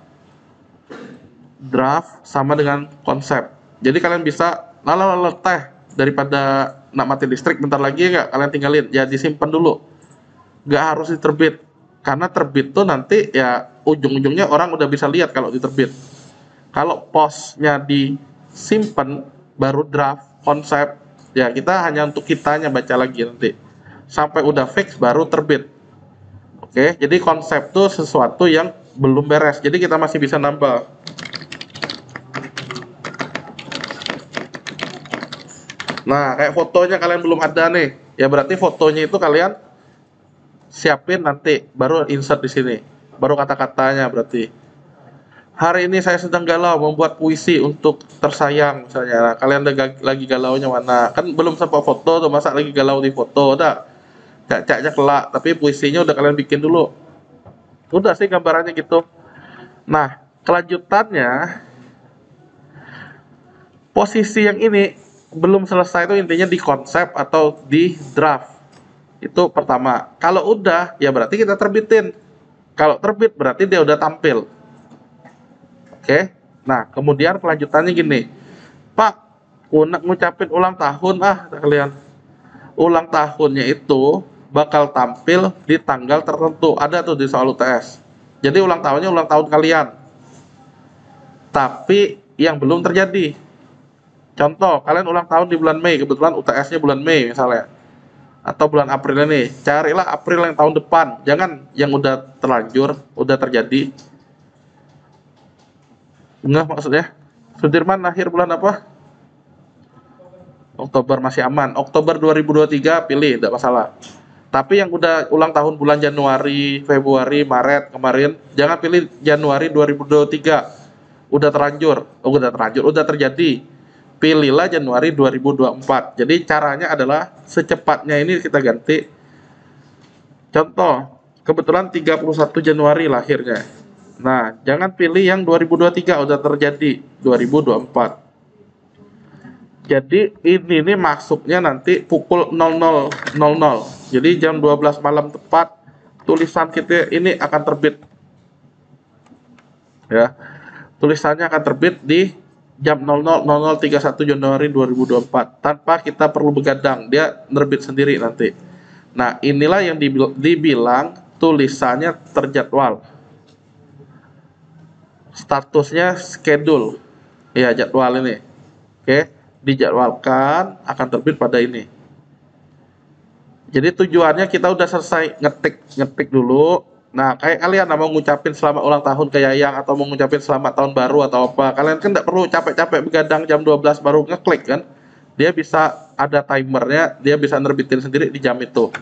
Draft sama dengan konsep. Jadi kalian bisa, teh, daripada nak mati listrik bentar lagi nggak, kalian tinggalin, ya disimpan dulu. Nggak harus diterbit. Karena terbit tuh nanti ya ujung-ujungnya orang udah bisa lihat kalau diterbit. Kalau postnya disimpan baru draft konsep, ya kita hanya untuk kitanya baca lagi nanti. Sampai udah fix baru terbit. Oke, jadi konsep tuh sesuatu yang belum beres. Jadi kita masih bisa nambah. Nah, kayak fotonya kalian belum ada nih. Ya berarti fotonya itu kalian siapin nanti baru insert di sini, baru kata-katanya. Berarti hari ini saya sedang galau membuat puisi untuk tersayang misalnya. Nah, kalian lagi galaunya mana, kan belum sempat foto tuh, masa lagi galau di foto. Udah cak-caknya kelak, tapi puisinya udah kalian bikin dulu. Udah sih gambarannya gitu. Nah, kelanjutannya posisi yang ini belum selesai itu intinya di konsep atau di draft. Itu pertama. Kalau udah, ya berarti kita terbitin. Kalau terbit berarti dia udah tampil. Oke. Nah, kemudian kelanjutannya gini. Pak, ngucapin ulang tahun kalian. Ulang tahunnya itu bakal tampil di tanggal tertentu. Ada tuh di soal UTS. Jadi ulang tahunnya ulang tahun kalian. Tapi yang belum terjadi. Contoh, kalian ulang tahun di bulan Mei, kebetulan UTS-nya bulan Mei misalnya. Atau bulan April ini, carilah April yang tahun depan, jangan yang udah terlanjur, udah terjadi. Enggak maksudnya, Sudirman lahir bulan apa? Oktober masih aman, Oktober 2023 pilih, tidak masalah. Tapi yang udah ulang tahun bulan Januari, Februari, Maret kemarin, jangan pilih Januari 2023. Udah terlanjur, udah terjadi. Pilihlah Januari 2024. Jadi caranya adalah secepatnya ini kita ganti. Contoh, kebetulan 31 Januari lahirnya. Nah, jangan pilih yang 2023 udah terjadi 2024. Jadi ini masuknya nanti pukul 00.00. Jadi jam 12 malam tepat tulisan kita ini akan terbit. Ya. Tulisannya akan terbit di jam 00.0031 Januari 2024 tanpa kita perlu begadang, dia nerbit sendiri nanti. Nah, inilah yang dibilang tulisannya terjadwal. Statusnya schedule. Ya, jadwal ini. Oke, dijadwalkan akan terbit pada ini. Jadi tujuannya kita udah selesai ngetik dulu. Nah, kayak kalian mau ngucapin selamat ulang tahun ke Yayang atau mau ngucapin selamat tahun baru atau apa, kalian kan tidak perlu capek-capek begadang jam 12 baru ngeklik kan. Dia bisa ada timernya, dia bisa nerbitin sendiri di jam itu.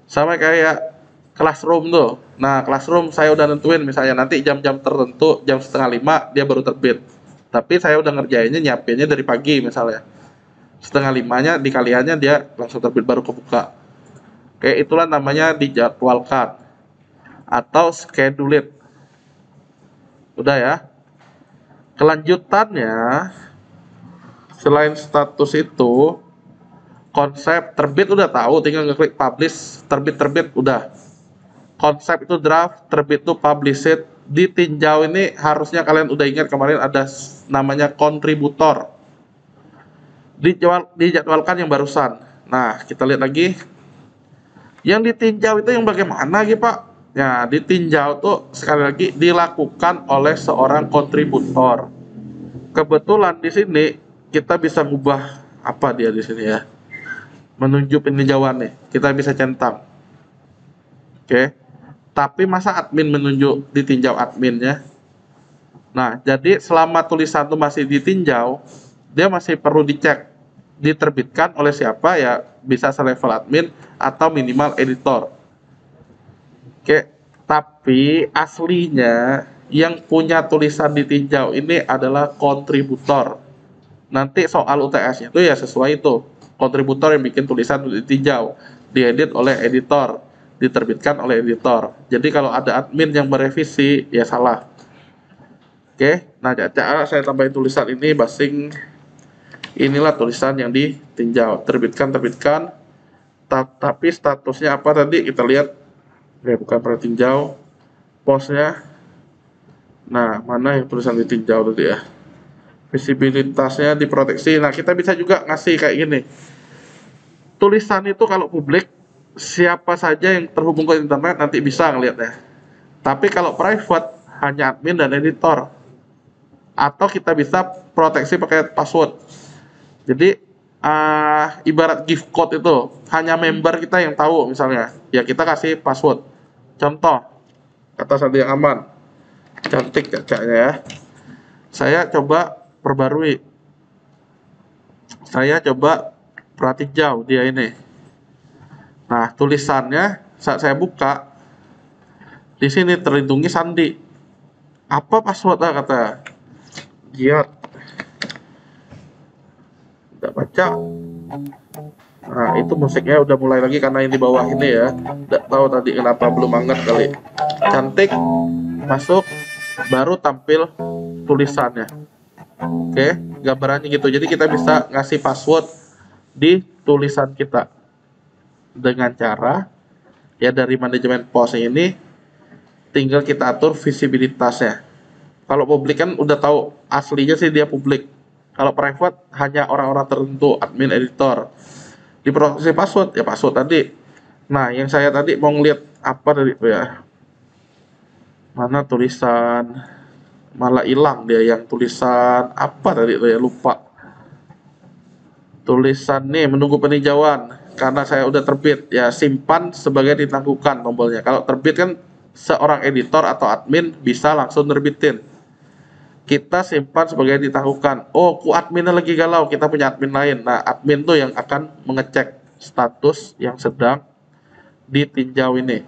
Sama kayak Classroom tuh. Nah, Classroom saya udah nentuin misalnya nanti jam-jam tertentu, jam 4:30 dia baru terbit. Tapi saya udah ngerjainnya, nyiapinnya dari pagi misalnya. 4:30-nya dikaliannya dia langsung terbit baru kebuka. Kayak itulah namanya dijadwalkan atau schedule it. Udah ya. Kelanjutannya selain status itu, konsep terbit udah tahu, tinggal ngeklik publish, terbit udah. Konsep itu draft, terbit itu publish it. Ditinjau ini harusnya kalian udah ingat kemarin ada namanya kontributor. Dijadwalkan yang barusan. Nah, kita lihat lagi. Yang ditinjau itu yang bagaimana gitu, Pak? Ya, ditinjau tuh sekali lagi dilakukan oleh seorang kontributor. Kebetulan di sini kita bisa ngubah apa dia di sini ya. Menunjuk peninjauan nih, kita bisa centang. Oke. Tapi masa admin menunjuk ditinjau adminnya? Nah, jadi selama tulisan itu masih ditinjau, dia masih perlu dicek diterbitkan oleh siapa ya, bisa selevel admin atau minimal editor. Oke, tapi aslinya yang punya tulisan ditinjau ini adalah kontributor. Nanti soal UTS itu ya sesuai itu. Kontributor yang bikin tulisan ditinjau, diedit oleh editor, diterbitkan oleh editor. Jadi kalau ada admin yang merevisi ya salah. Oke, nah saya tambahin tulisan ini basing. Inilah tulisan yang ditinjau, terbitkan. Tapi statusnya apa tadi kita lihat. Oke, bukan pernah tinjau, posnya. Nah, mana yang tulisan ditinjau tadi ya? Visibilitasnya diproteksi. Nah, kita bisa juga ngasih kayak gini. Tulisan itu kalau publik, siapa saja yang terhubung ke internet nanti bisa ngelihatnya. Tapi kalau private, hanya admin dan editor. Atau kita bisa proteksi pakai password. Jadi, ibarat gift code itu, hanya member kita yang tahu misalnya. Ya, kita kasih password. Contoh, kata sandi yang aman. Cantik kayaknya ya. Saya coba perbarui. Saya coba pratinjau dia ini. Nah, tulisannya saat saya buka, di sini terlindungi sandi. Apa passwordnya kata? Giat. Tidak baca. Nah, itu musiknya udah mulai lagi karena yang di bawah ini ya. Nggak tahu tadi kenapa belum hangat kali. Cantik, masuk, baru tampil tulisannya. Oke, gambarannya gitu. Jadi kita bisa ngasih password di tulisan kita dengan cara ya dari manajemen pos ini tinggal kita atur visibilitasnya. Kalau publik kan udah tahu aslinya sih dia publik. Kalau private hanya orang-orang tertentu, admin, editor. Di proses password ya password tadi. Nah, yang saya tadi mau ngeliat apa tadi ya? Mana tulisan? Malah hilang dia yang tulisan apa tadi tuh ya lupa. Tulisan nih menunggu peninjauan karena saya udah terbit ya simpan sebagai ditangguhkan tombolnya. Kalau terbit kan seorang editor atau admin bisa langsung nerbitin. Kita simpan sebagai ditangguhkan. Oh, ku adminnya lagi galau, kita punya admin lain. Nah, admin tuh yang akan mengecek status yang sedang ditinjau ini.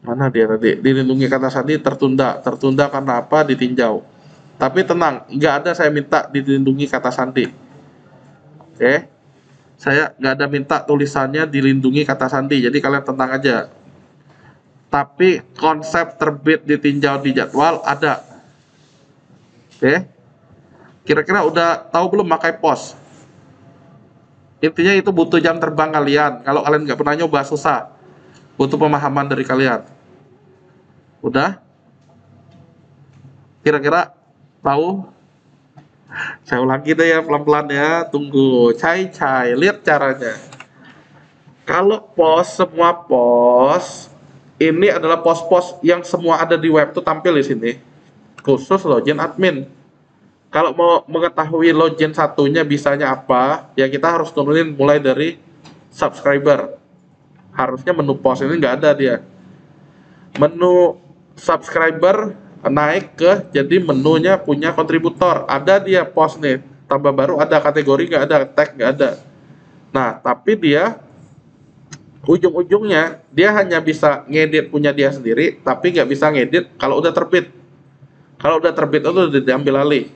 Mana dia tadi? Dilindungi kata sandi tertunda. Tertunda karena apa? Ditinjau. Tapi tenang, nggak ada saya minta dilindungi kata sandi. Oke, saya nggak ada minta tulisannya dilindungi kata sandi. Jadi kalian tenang aja. Tapi konsep terbit ditinjau di jadwal ada. Oke, kira-kira udah tahu belum pakai pos? Intinya itu butuh jam terbang kalian. Kalau kalian nggak pernah nyoba susah. Butuh pemahaman dari kalian. Udah? Kira-kira tahu? Saya ulangi deh ya pelan-pelan ya. Tunggu. Cai-cai. Lihat caranya. Kalau pos, semua pos ini adalah pos-pos yang semua ada di web tuh tampil di sini. Khusus login admin. Kalau mau mengetahui login satunya bisanya apa, ya kita harus turunin mulai dari subscriber. Harusnya menu pos ini nggak ada dia. Menu subscriber naik ke jadi menunya punya kontributor. Ada dia pos nih, tambah baru ada kategori nggak ada, tag nggak ada. Nah, tapi dia ujung-ujungnya dia hanya bisa ngedit punya dia sendiri, tapi nggak bisa ngedit kalau udah terbit. Kalau udah terbit itu udah diambil alih.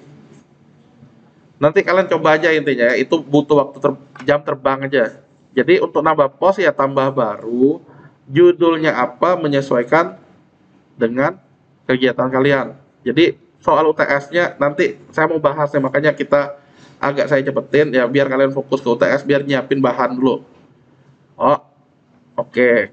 Nanti kalian coba aja intinya ya, itu butuh waktu jam terbang aja. Jadi untuk nambah pos ya tambah baru, judulnya apa menyesuaikan dengan kegiatan kalian. Jadi soal UTS-nya nanti saya mau bahas ya, makanya kita agak saya cepetin ya biar kalian fokus ke UTS, biar nyiapin bahan dulu. Oh, oke.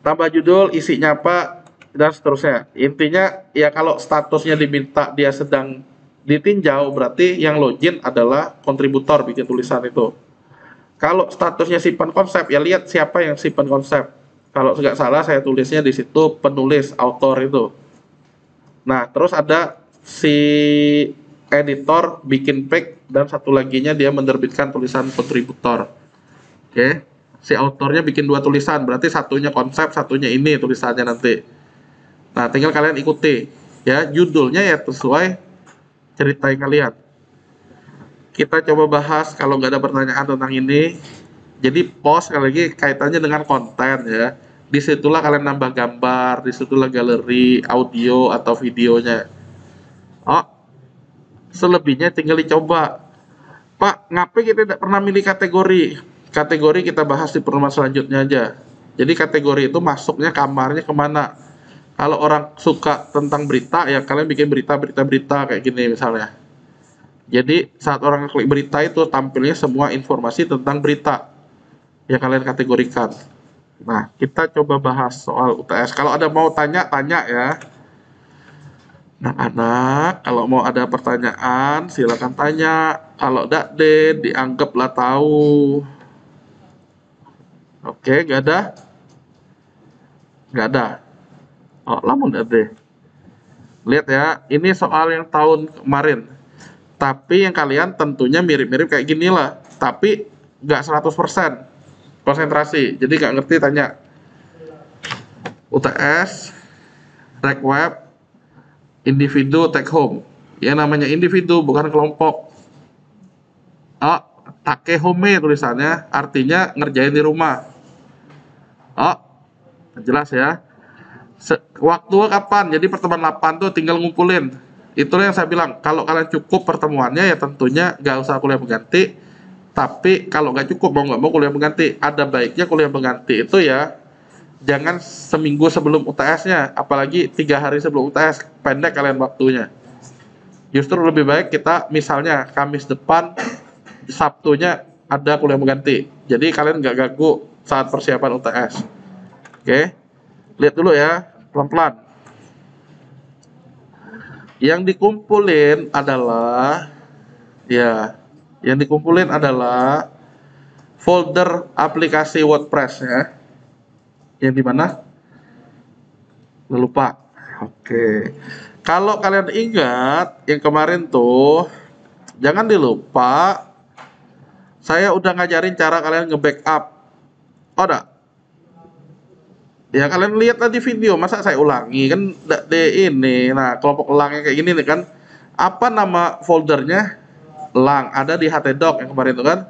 Tambah judul, isinya apa, dan seterusnya. Intinya ya kalau statusnya diminta dia sedang ditinjau, berarti yang login adalah kontributor bikin tulisan itu. Kalau statusnya simpan konsep, ya lihat siapa yang simpan konsep. Kalau nggak salah saya tulisnya di situ penulis, author itu. Nah, terus ada si editor bikin page dan satu laginya dia menerbitkan tulisan kontributor. Oke, si autornya bikin dua tulisan, berarti satunya konsep, satunya ini tulisannya nanti. Nah, tinggal kalian ikuti ya, judulnya ya sesuai ceritain kalian. Kita coba bahas kalau nggak ada pertanyaan tentang ini. Jadi post sekali lagi kaitannya dengan konten ya. Disitulah kalian nambah gambar, disitulah galeri, audio atau videonya. Oh, selebihnya tinggal dicoba. Pak, ngapain kita tidak pernah milih kategori? Kategori kita bahas di pertemuan selanjutnya aja. Jadi kategori itu masuknya kamarnya kemana? Kalau orang suka tentang berita, ya kalian bikin berita kayak gini misalnya. Jadi saat orang klik berita itu tampilnya semua informasi tentang berita yang kalian kategorikan. Nah, kita coba bahas soal UTS. Kalau ada mau tanya ya. Nah, anak, kalau mau ada pertanyaan, silakan tanya. Kalau enggak deh, dianggaplah tahu. Oke, nggak ada? Nggak ada. Oh, lamun deh. Lihat ya, ini soal yang tahun kemarin. Tapi yang kalian tentunya mirip-mirip kayak gini lah. Tapi nggak 100% konsentrasi. Jadi nggak ngerti tanya. UTS, rek web, individu, take home. Ya namanya individu bukan kelompok. Oh, take home tulisannya artinya ngerjain di rumah. Oh, jelas ya. Waktu kapan? Jadi pertemuan 8 tuh tinggal ngumpulin. Itulah yang saya bilang, kalau kalian cukup pertemuannya ya tentunya nggak usah kuliah pengganti. Tapi kalau nggak cukup mau nggak mau kuliah pengganti, ada baiknya kuliah pengganti itu ya jangan seminggu sebelum UTS-nya, apalagi 3 hari sebelum UTS, pendek kalian waktunya. Justru lebih baik kita misalnya Kamis depan, Sabtunya ada kuliah pengganti. Jadi kalian nggak ganggu saat persiapan UTS. Oke, lihat dulu ya, pelan-pelan. Yang dikumpulin adalah ya, yang dikumpulin adalah folder aplikasi WordPress ya. Yang di mana? Lupa. Oke. Kalau kalian ingat yang kemarin tuh, jangan dilupa. Saya udah ngajarin cara kalian nge-backup. Oh, enggak? Ya kalian lihat tadi video, masa saya ulangi kan di ini. Nah, kelompok elang yang kayak gini nih kan. Apa nama foldernya? Elang. Ada di htdoc yang kemarin itu kan.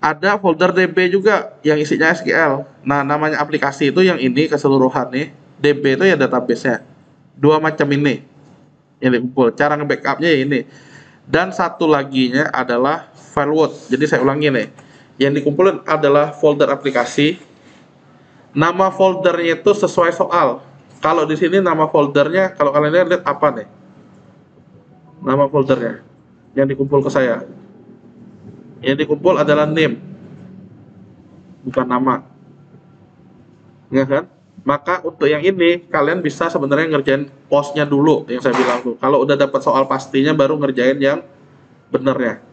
Ada folder DB juga yang isinya SQL. Nah, namanya aplikasi itu yang ini keseluruhan nih. DB itu ya database-nya. Dua macam ini yang dikumpul. Cara nge-backupnya ya ini. Dan satu laginya adalah file Word. Jadi saya ulangi nih. Yang dikumpulin adalah folder aplikasi. Nama foldernya itu sesuai soal. Kalau di sini nama foldernya, kalau kalian lihat apa nih? Nama foldernya yang dikumpul ke saya. Yang dikumpul adalah name, bukan nama. Ya kan? Maka untuk yang ini kalian bisa sebenarnya ngerjain postnya dulu yang saya bilang tuh. Kalau udah dapat soal pastinya baru ngerjain yang benernya.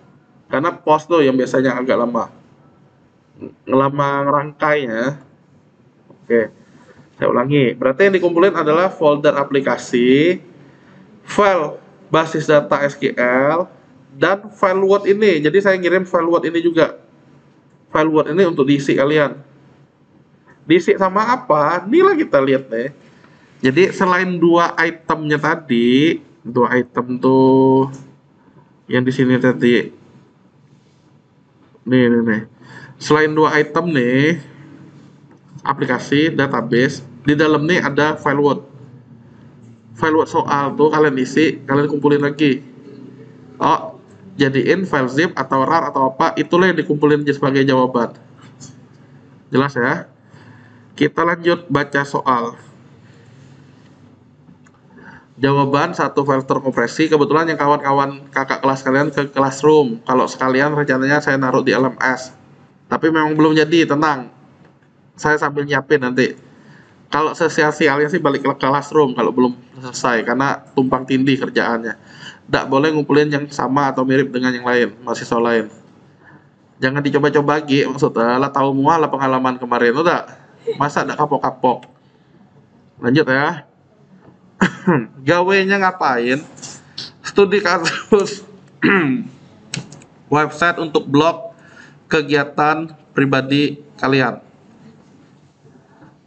Karena post tuh yang biasanya agak lama. Lama ngerangkainya. Oke. Saya ulangi. Berarti yang dikumpulin adalah folder aplikasi, file basis data SQL, dan file Word ini. Jadi saya ngirim file Word ini juga. File Word ini untuk diisi kalian. Diisi sama apa? Inilah kita lihat deh. Jadi selain dua itemnya tadi, dua item tuh yang di sini tadi. Nih. Selain dua item nih, aplikasi, database, di dalam nih ada file Word. File Word soal tuh kalian isi, kalian kumpulin lagi. Oh, jadiin file zip atau rar atau apa, itulah yang dikumpulin sebagai jawaban. Jelas ya? Kita lanjut baca soal. Jawaban satu file terkompresi. Kebetulan yang kawan-kawan kakak kelas kalian ke Classroom. Kalau sekalian rencananya saya naruh di LMS. Tapi memang belum jadi, tenang. Saya sambil nyiapin nanti. Kalau sesial-sialnya sih balik ke Classroom kalau belum selesai, karena tumpang tindih kerjaannya. Tidak boleh ngumpulin yang sama atau mirip dengan yang lain, mahasiswa lain. Jangan dicoba-coba lagi, maksudnya lah tahu mual pengalaman kemarin, udah. Masa tidak kapok-kapok. Lanjut ya. Gawenya ngapain? Studi kasus website untuk blog kegiatan pribadi kalian.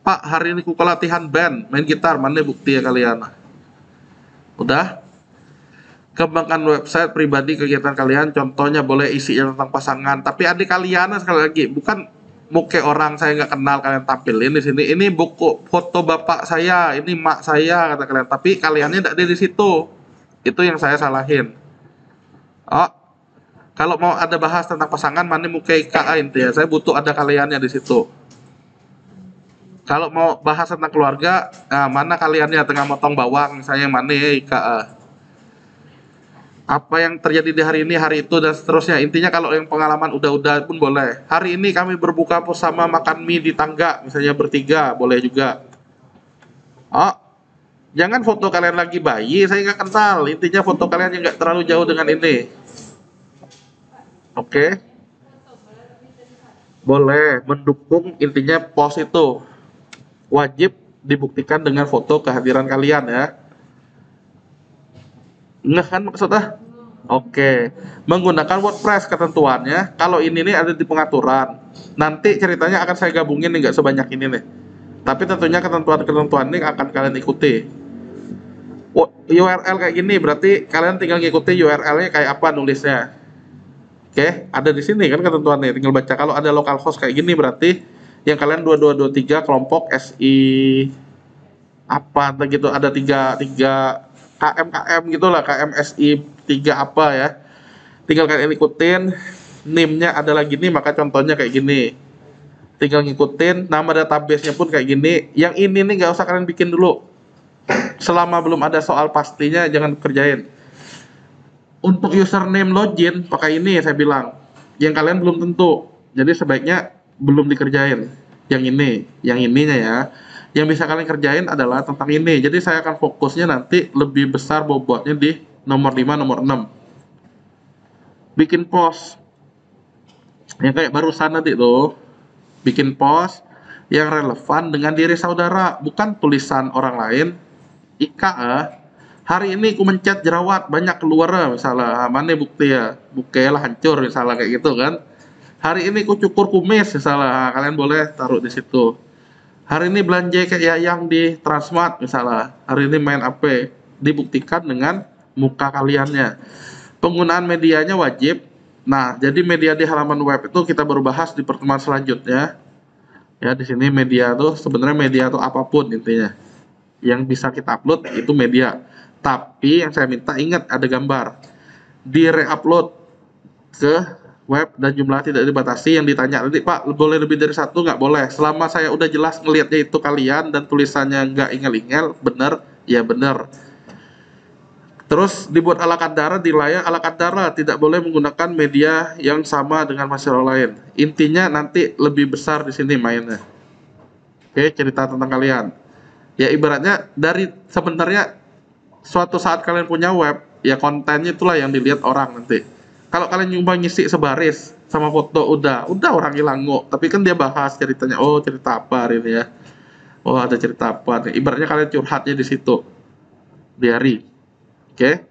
Pak, hari ini ku latihan band, main gitar, mana bukti ya kalian? Udah? Kembangkan website pribadi kegiatan kalian, contohnya boleh isinya tentang pasangan. Tapi adik kalian sekali lagi, bukan muke orang saya nggak kenal kalian tampilin di sini. Ini buku foto bapak saya, ini mak saya kata kalian. Tapi kaliannya tidak ada di situ. Itu yang saya salahin. Oh, kalau mau ada bahas tentang pasangan, mana muke IKA inti ya. Saya butuh ada kaliannya di situ. Kalau mau bahas tentang keluarga, nah, mana kaliannya tengah motong bawang, saya mana ya IKA. Apa yang terjadi di hari ini, hari itu, dan seterusnya. Intinya kalau yang pengalaman udah pun boleh. Hari ini kami berbuka bersama makan mie di tangga, misalnya bertiga, boleh juga. Oh, jangan foto kalian lagi bayi, saya nggak kenal. Intinya foto kalian yang nggak terlalu jauh dengan ini. Oke. Boleh, mendukung intinya post itu. Wajib dibuktikan dengan foto kehadiran kalian ya. Nggak kan maksudnya? Oke. Menggunakan WordPress ketentuannya. Kalau ini nih ada di pengaturan. Nanti ceritanya akan saya gabungin nih, nggak sebanyak ini nih. Tapi tentunya ketentuan-ketentuan ini akan kalian ikuti. URL kayak gini berarti kalian tinggal ngikuti URL-nya kayak apa nulisnya. Oke, ada di sini kan ketentuannya. Tinggal baca. Kalau ada localhost kayak gini berarti yang kalian 2223 kelompok SI apa gitu, ada 3 KM gitulah, KMSI 3 apa ya. Tinggal kalian ikutin. NIM-nya adalah gini, maka contohnya kayak gini. Tinggal ngikutin, nama database-nya pun kayak gini. Yang ini nih nggak usah kalian bikin dulu. Selama belum ada soal pastinya, jangan kerjain. Untuk username login, pakai ini saya bilang. Yang kalian belum tentu. Jadi sebaiknya belum dikerjain. Yang ininya ya. Yang bisa kalian kerjain adalah tentang ini. Jadi saya akan fokusnya nanti lebih besar bobotnya di nomor 5, nomor 6. Bikin post. Yang kayak barusan nanti tuh. Bikin post yang relevan dengan diri saudara. Bukan tulisan orang lain. Hari ini ku mencet jerawat banyak keluar misalnya. Mana bukti ya? Bukti lah hancur misalnya kayak gitu kan. Hari ini ku cukur kumis misalnya. Kalian boleh taruh di situ. Hari ini belanja kayak yang di Transmart misalnya. Hari ini main apa? Dibuktikan dengan muka kaliannya. Penggunaan medianya wajib. Nah, jadi media di halaman web itu kita baru bahas di pertemuan selanjutnya. Ya, di sini media tuh sebenarnya media tuh apapun intinya. Yang bisa kita upload itu media. Tapi yang saya minta ingat ada gambar. Di re-upload ke web dan jumlah tidak dibatasi. Yang ditanya nanti, Pak, boleh lebih dari satu? Nggak boleh. Selama saya udah jelas ngelihatnya itu kalian dan tulisannya nggak ingel-ingel, bener, ya bener. Terus dibuat ala kadara di layar ala kadara, tidak boleh menggunakan media yang sama dengan masyarakat lain. Intinya nanti lebih besar di sini mainnya. Oke, cerita tentang kalian. Ya ibaratnya dari sebenarnya suatu saat kalian punya web, ya kontennya itulah yang dilihat orang nanti. Kalau kalian nyoba ngisi sebaris sama foto, udah orang hilang ngok. Tapi kan dia bahas ceritanya, oh cerita apa hari ini ya. Oh ada cerita apa nih. Ibaratnya kalian curhatnya di situ. Diary. Oke.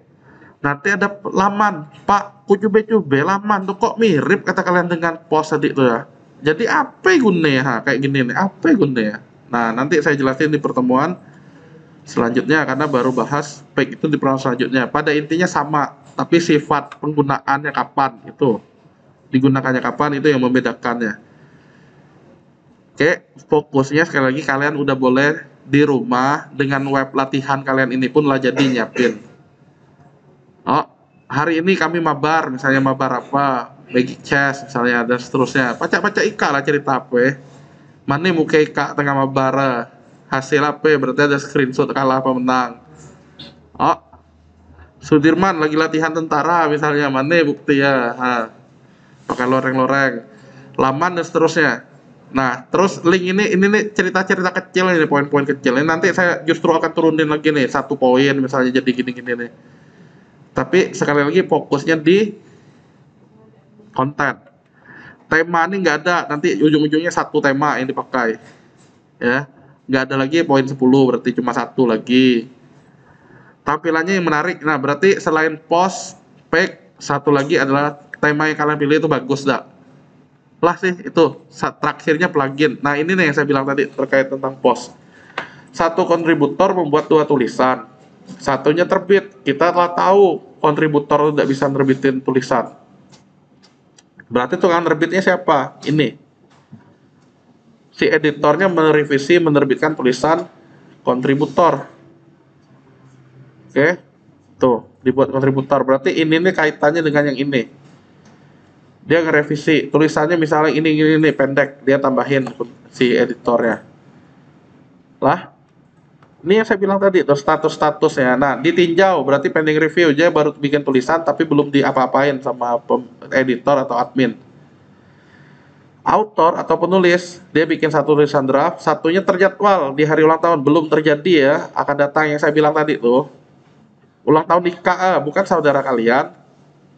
Nanti ada laman, Pak, cube laman tuh kok mirip kata kalian dengan post tadi tuh ya. Jadi apa gunanya kayak gini nih? Apa gunanya? Nah, nanti saya jelasin di pertemuan selanjutnya karena baru bahas page itu di pertemuan selanjutnya. Pada intinya sama, tapi sifat penggunaannya kapan itu. Digunakannya kapan itu yang membedakannya. Oke, fokusnya sekali lagi kalian udah boleh di rumah dengan web latihan kalian ini pun lah jadi nyiapin. Oh, hari ini kami mabar, misalnya mabar apa, Magic Chess misalnya dan seterusnya. Baca-baca Ika lah cerita apa ya. Mana muka Ika tengah mabar, hasil apa berarti ada screenshot kalah apa menang. Oh, Sudirman lagi latihan tentara misalnya, mana bukti ya. Pakai loreng-loreng, laman dan seterusnya. Nah, terus link ini nih cerita-cerita kecil ini, poin-poin kecil. Ini nanti saya justru akan turunin lagi nih, 1 poin misalnya jadi gini-gini nih. Tapi sekali lagi fokusnya di konten. Tema ini nggak ada, nanti ujung-ujungnya 1 tema yang dipakai. Ya, nggak ada lagi poin 10, berarti cuma 1 lagi. Tampilannya yang menarik. Nah, berarti selain post, page, 1 lagi adalah tema yang kalian pilih itu bagus dah. Lah sih itu terakhirnya plugin. Nah, ini nih yang saya bilang tadi terkait tentang post. 1 kontributor membuat 2 tulisan. Satunya terbit. Kita telah tahu kontributor tidak bisa nerbitin tulisan. Berarti tukang nerbitnya siapa? Ini. Si editornya merevisi, menerbitkan tulisan kontributor. Oke. Tuh, dibuat kontributor. Berarti ini nih kaitannya dengan yang ini. Dia ngerevisi tulisannya misalnya ini pendek, dia tambahin si editornya. Lah, ini yang saya bilang tadi tuh status-statusnya. Nah, ditinjau berarti pending review aja baru bikin tulisan tapi belum diapa-apain sama editor atau admin. Autor atau penulis dia bikin 1 tulisan draft, satunya terjadwal di hari ulang tahun, belum terjadi ya, akan datang yang saya bilang tadi tuh. Ulang tahun di KA bukan saudara kalian.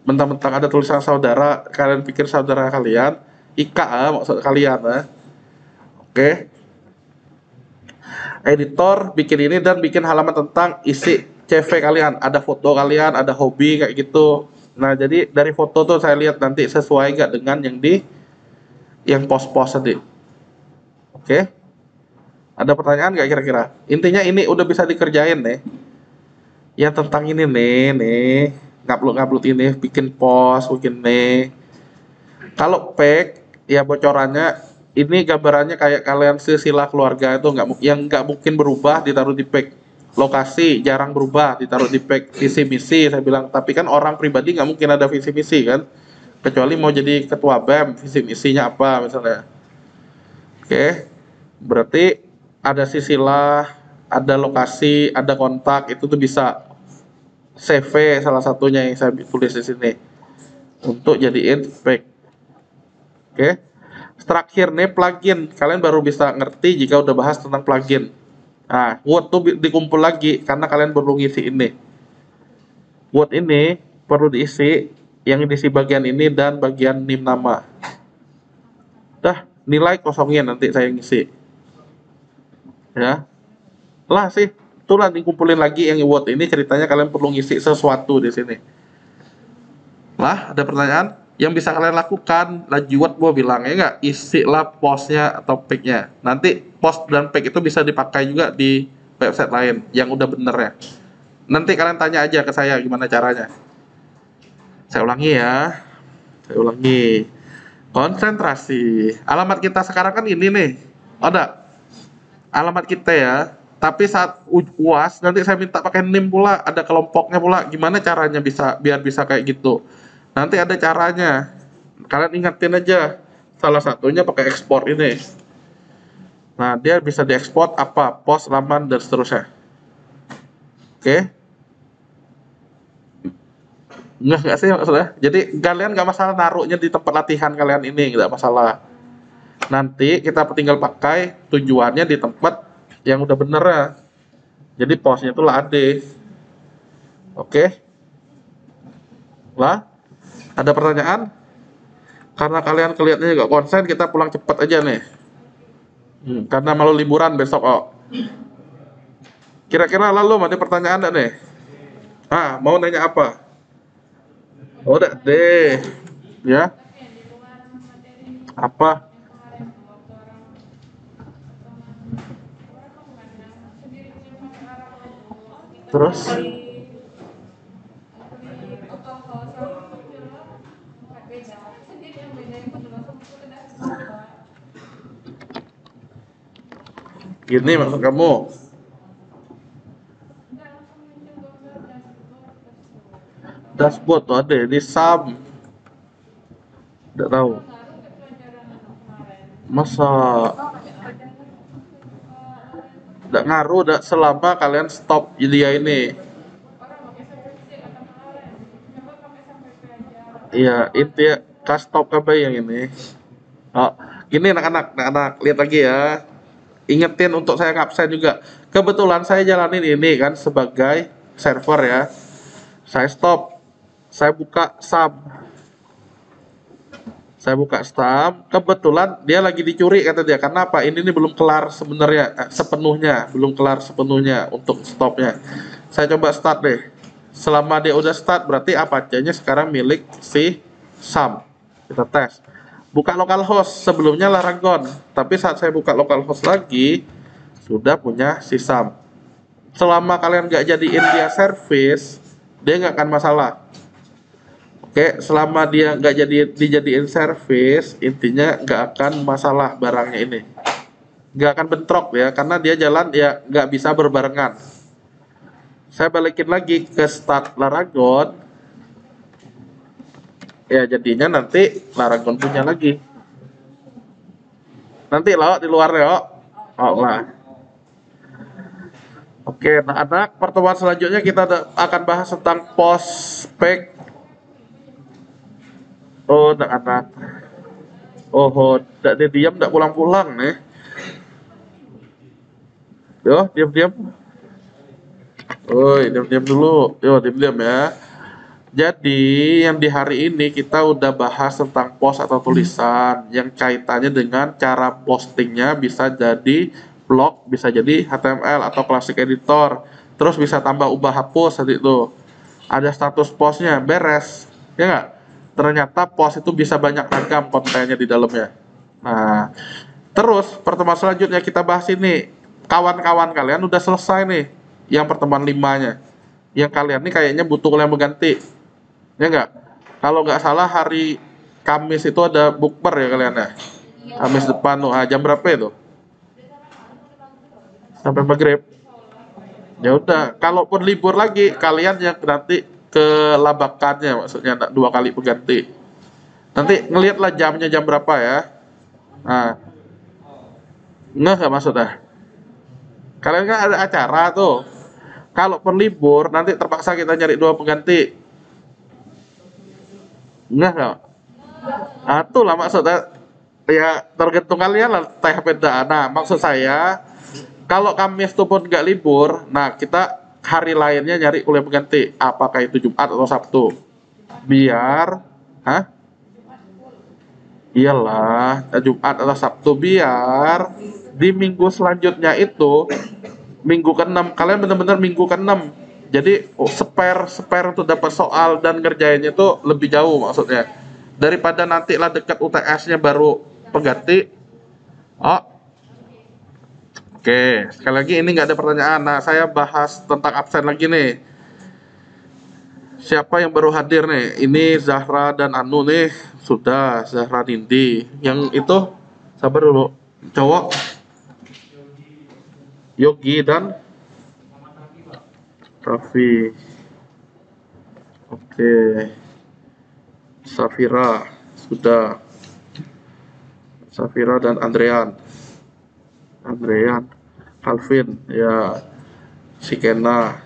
Mentang-mentang ada tulisan saudara, kalian pikir saudara kalian, IKA maksud kalian ya. Oke. Editor bikin ini dan bikin halaman tentang isi CV kalian, ada foto kalian, ada hobi kayak gitu. Nah, jadi dari foto tuh saya lihat nanti sesuai nggak dengan yang post-post tadi. Oke. Ada pertanyaan nggak kira-kira? Intinya ini udah bisa dikerjain nih. Ya tentang ini nih, ngupload ini, bikin post, bikin nih. Kalau pack, ya bocorannya ini gambarannya kayak kalian silsilah keluarga itu nggak mungkin berubah ditaruh di pack. Lokasi jarang berubah ditaruh di pack. Visi misi saya bilang, tapi kan orang pribadi nggak mungkin ada visi misi kan. kecuali mau jadi ketua BEM, visi misinya apa misalnya. Oke, berarti ada sisilah, ada lokasi, ada kontak, itu tuh bisa CV salah satunya yang saya tulis di sini untuk jadiin spek. Oke, terakhir nih plugin, kalian baru bisa ngerti jika udah bahas tentang plugin. Nah, Word tuh dikumpul lagi karena kalian perlu ngisi ini. Word ini perlu diisi, yang diisi bagian ini dan bagian nim nama. Dah, nilai kosongin nanti saya ngisi. Ya. Lah sih, itulah dikumpulin lagi yang Word ini ceritanya kalian perlu ngisi sesuatu di sini. Lah, ada pertanyaan? Yang bisa kalian lakukan, lagi Word gua bilang ya enggak, isilah postnya atau pic-nya. Nanti post dan pic itu bisa dipakai juga di website lain yang udah bener ya. Nanti kalian tanya aja ke saya gimana caranya. Saya ulangi ya. Saya ulangi. Konsentrasi. Alamat kita sekarang kan ini nih. Ada alamat kita ya. Tapi saat UAS nanti saya minta pakai NIM pula, ada kelompoknya pula. Gimana caranya bisa biar bisa kayak gitu? Nanti ada caranya. Kalian ingatin aja. Salah satunya pakai ekspor ini. Nah, dia bisa diekspor apa? Post, laman, dan seterusnya. Oke. Enggak sih maksudnya. Jadi kalian nggak masalah naruhnya di tempat latihan kalian ini, nggak masalah. Nanti kita tinggal pakai tujuannya di tempat yang udah bener ya. Jadi postnya itu lah AD. Oke. Lah, ada pertanyaan? Karena kalian kelihatannya nggak konsen, kita pulang cepat aja nih. Karena malu liburan besok kok. Kira-kira lalu ada pertanyaan enggak nih? Ah, mau nanya apa? Oh, udah deh. Ya. Apa? Terus? Gini maksud kamu? Dashboard tuh ada di SAM. Tidak tahu. Masa tidak ngaruh, tidak selama kalian stop dia ini. Iya, itu ya, stop apa yang ini. Oh, gini anak-anak, lihat lagi ya. Ingetin untuk saya ngabsen juga. Kebetulan saya jalanin ini kan sebagai server ya. Saya stop. Saya buka SAM. Saya buka SAM. Kebetulan dia lagi dicuri kata dia. Karena apa? Ini belum kelar sebenarnya sepenuhnya, belum kelar sepenuhnya untuk stopnya. Saya coba start deh. Selama dia udah start berarti Apache-nya sekarang milik si SAM. Kita tes. Buka localhost, sebelumnya Laragon, tapi saat saya buka localhost lagi sudah punya si SAM. Selama kalian nggak jadiin dia service, dia nggak akan masalah. Oke, selama dia nggak dijadiin service, intinya nggak akan masalah barangnya ini, nggak akan bentrok ya, karena dia jalan ya nggak bisa berbarengan. Saya balikin lagi ke start Laragon. Ya jadinya nanti Laragon punya lagi. Nanti lewat di luar ya. Oh lah. Oke, nah anak pertemuan selanjutnya kita akan bahas tentang post spec. Oh, anak. Oh, tidak diam, tidak pulang-pulang nih. Yo, diam-diam. Oh, diam-diam dulu. Yo, diam-diam ya. Jadi yang di hari ini kita udah bahas tentang post atau tulisan yang kaitannya dengan cara postingnya, bisa jadi blog, bisa jadi HTML atau classic editor, terus bisa tambah ubah hapus tadi itu. Ada status postnya beres, ya nggak? Ternyata post itu bisa banyak ragam kontennya di dalamnya. Nah, terus pertemuan selanjutnya kita bahas ini. Kawan-kawan kalian udah selesai nih yang pertemuan 5-nya. Yang kalian nih kayaknya butuh yang mengganti. Ya enggak? Kalau nggak salah hari Kamis itu ada bukber ya kalian ya? Kamis depan tuh, jam berapa itu? Sampai maghrib. Ya udah, kalaupun libur lagi, kalian yang nanti ke labakannya, maksudnya 2 kali pengganti. Nanti ngelihatlah jamnya jam berapa ya. Nah, nggak maksudnya. Kalian kan ada acara tuh. Kalau perlibur nanti terpaksa kita nyari dua pengganti. Nggak. Ah, itulah maksudnya. Ya tergantung kalian lah teh beda. Nah, maksud saya kalau Kamis itu pun nggak libur, nah kita hari lainnya nyari kuliah pengganti. Apakah itu Jumat atau Sabtu? Biar, hah? Iyalah, Jumat atau Sabtu biar di minggu selanjutnya itu minggu ke-6 kalian benar-benar minggu ke-6. Jadi spare untuk dapat soal dan ngerjainnya itu lebih jauh maksudnya. Daripada nanti lah dekat UTS-nya baru pengganti. Oh, oke, sekali lagi ini nggak ada pertanyaan. Nah, saya bahas tentang absen lagi nih. Siapa yang baru hadir nih? Ini Zahra dan Anu nih. Sudah, Zahra Nindi. Yang itu, sabar dulu. Cowok. Yogi dan Raffi. Oke. Safira. Sudah. Safira dan Andrean. Calvin. Ya. Si Kena.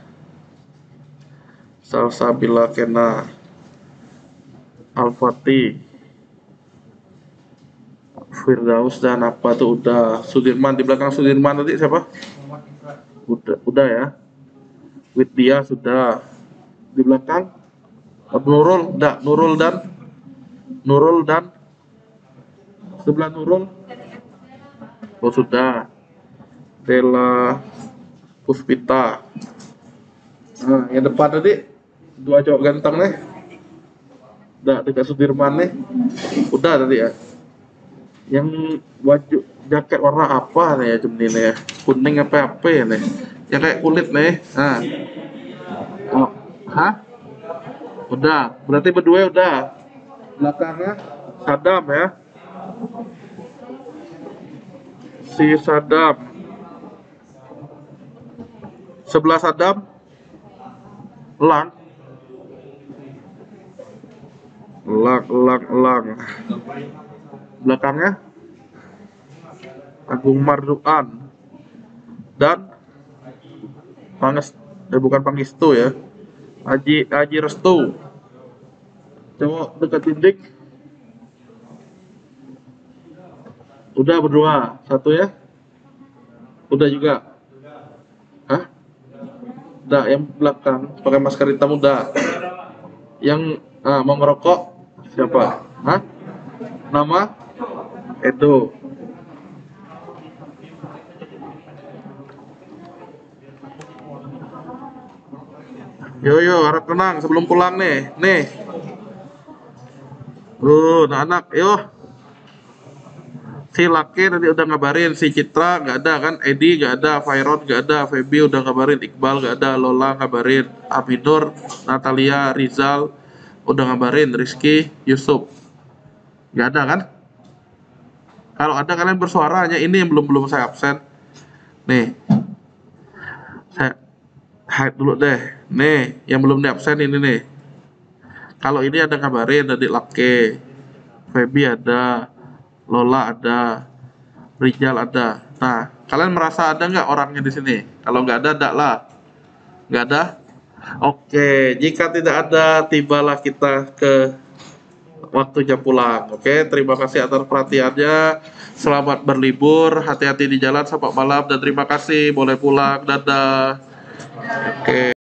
Salsabila Kena, Al-Fatih, Firdaus dan apa tuh udah. Sudirman di belakang Sudirman tadi siapa? Udah ya. Widya sudah. Di belakang Nurul dan sebelah Nurul. Oh sudah. Dela Puspita. Nah, yang depan tadi dua cowok ganteng nih. Udah dekat Sudirman nih. Udah tadi ya. Yang baju jaket warna apa nih ya nih ya? Kuning apa ya nih? Yang kayak kulit nih. Nah. Oh, hah? Udah. Berarti berdua udah. Belakangnya Sadam ya. Si Sadam. Sebelah Sadam Lang. Belakangnya Agung Marduan dan bukan Pangestu ya. Aji Restu. Cowok dekat dinding. Udah berdua, satu ya. Udah juga. Hah? Udah, yang belakang pakai masker hitam udah. Yang mau ngerokok siapa? Hah? Nama? Edo. Yo, harap tenang sebelum pulang nih. Nih. Anak-anak, yo. Si Laki tadi udah ngabarin, si Citra nggak ada kan, Edi nggak ada, Fairon nggak ada, Feby udah ngabarin, Iqbal nggak ada, Lola ngabarin, Abinur, Natalia, Rizal udah ngabarin, Rizky, Yusuf nggak ada kan? Kalau ada kalian bersuara, hanya ini yang belum saya absen. Nih, saya hide dulu deh. Nih, yang belum di absen ini nih. Kalau ini ada ngabarin, tadi Laki, Feby ada, Lola ada, Rizal ada. Nah, kalian merasa ada nggak orangnya di sini? Kalau nggak ada, enggak lah. Nggak ada? Oke, jika tidak ada, tibalah kita ke waktunya pulang. Oke, terima kasih atas perhatiannya. Selamat berlibur, hati-hati di jalan, selamat malam, dan terima kasih. Boleh pulang, dadah. Oke.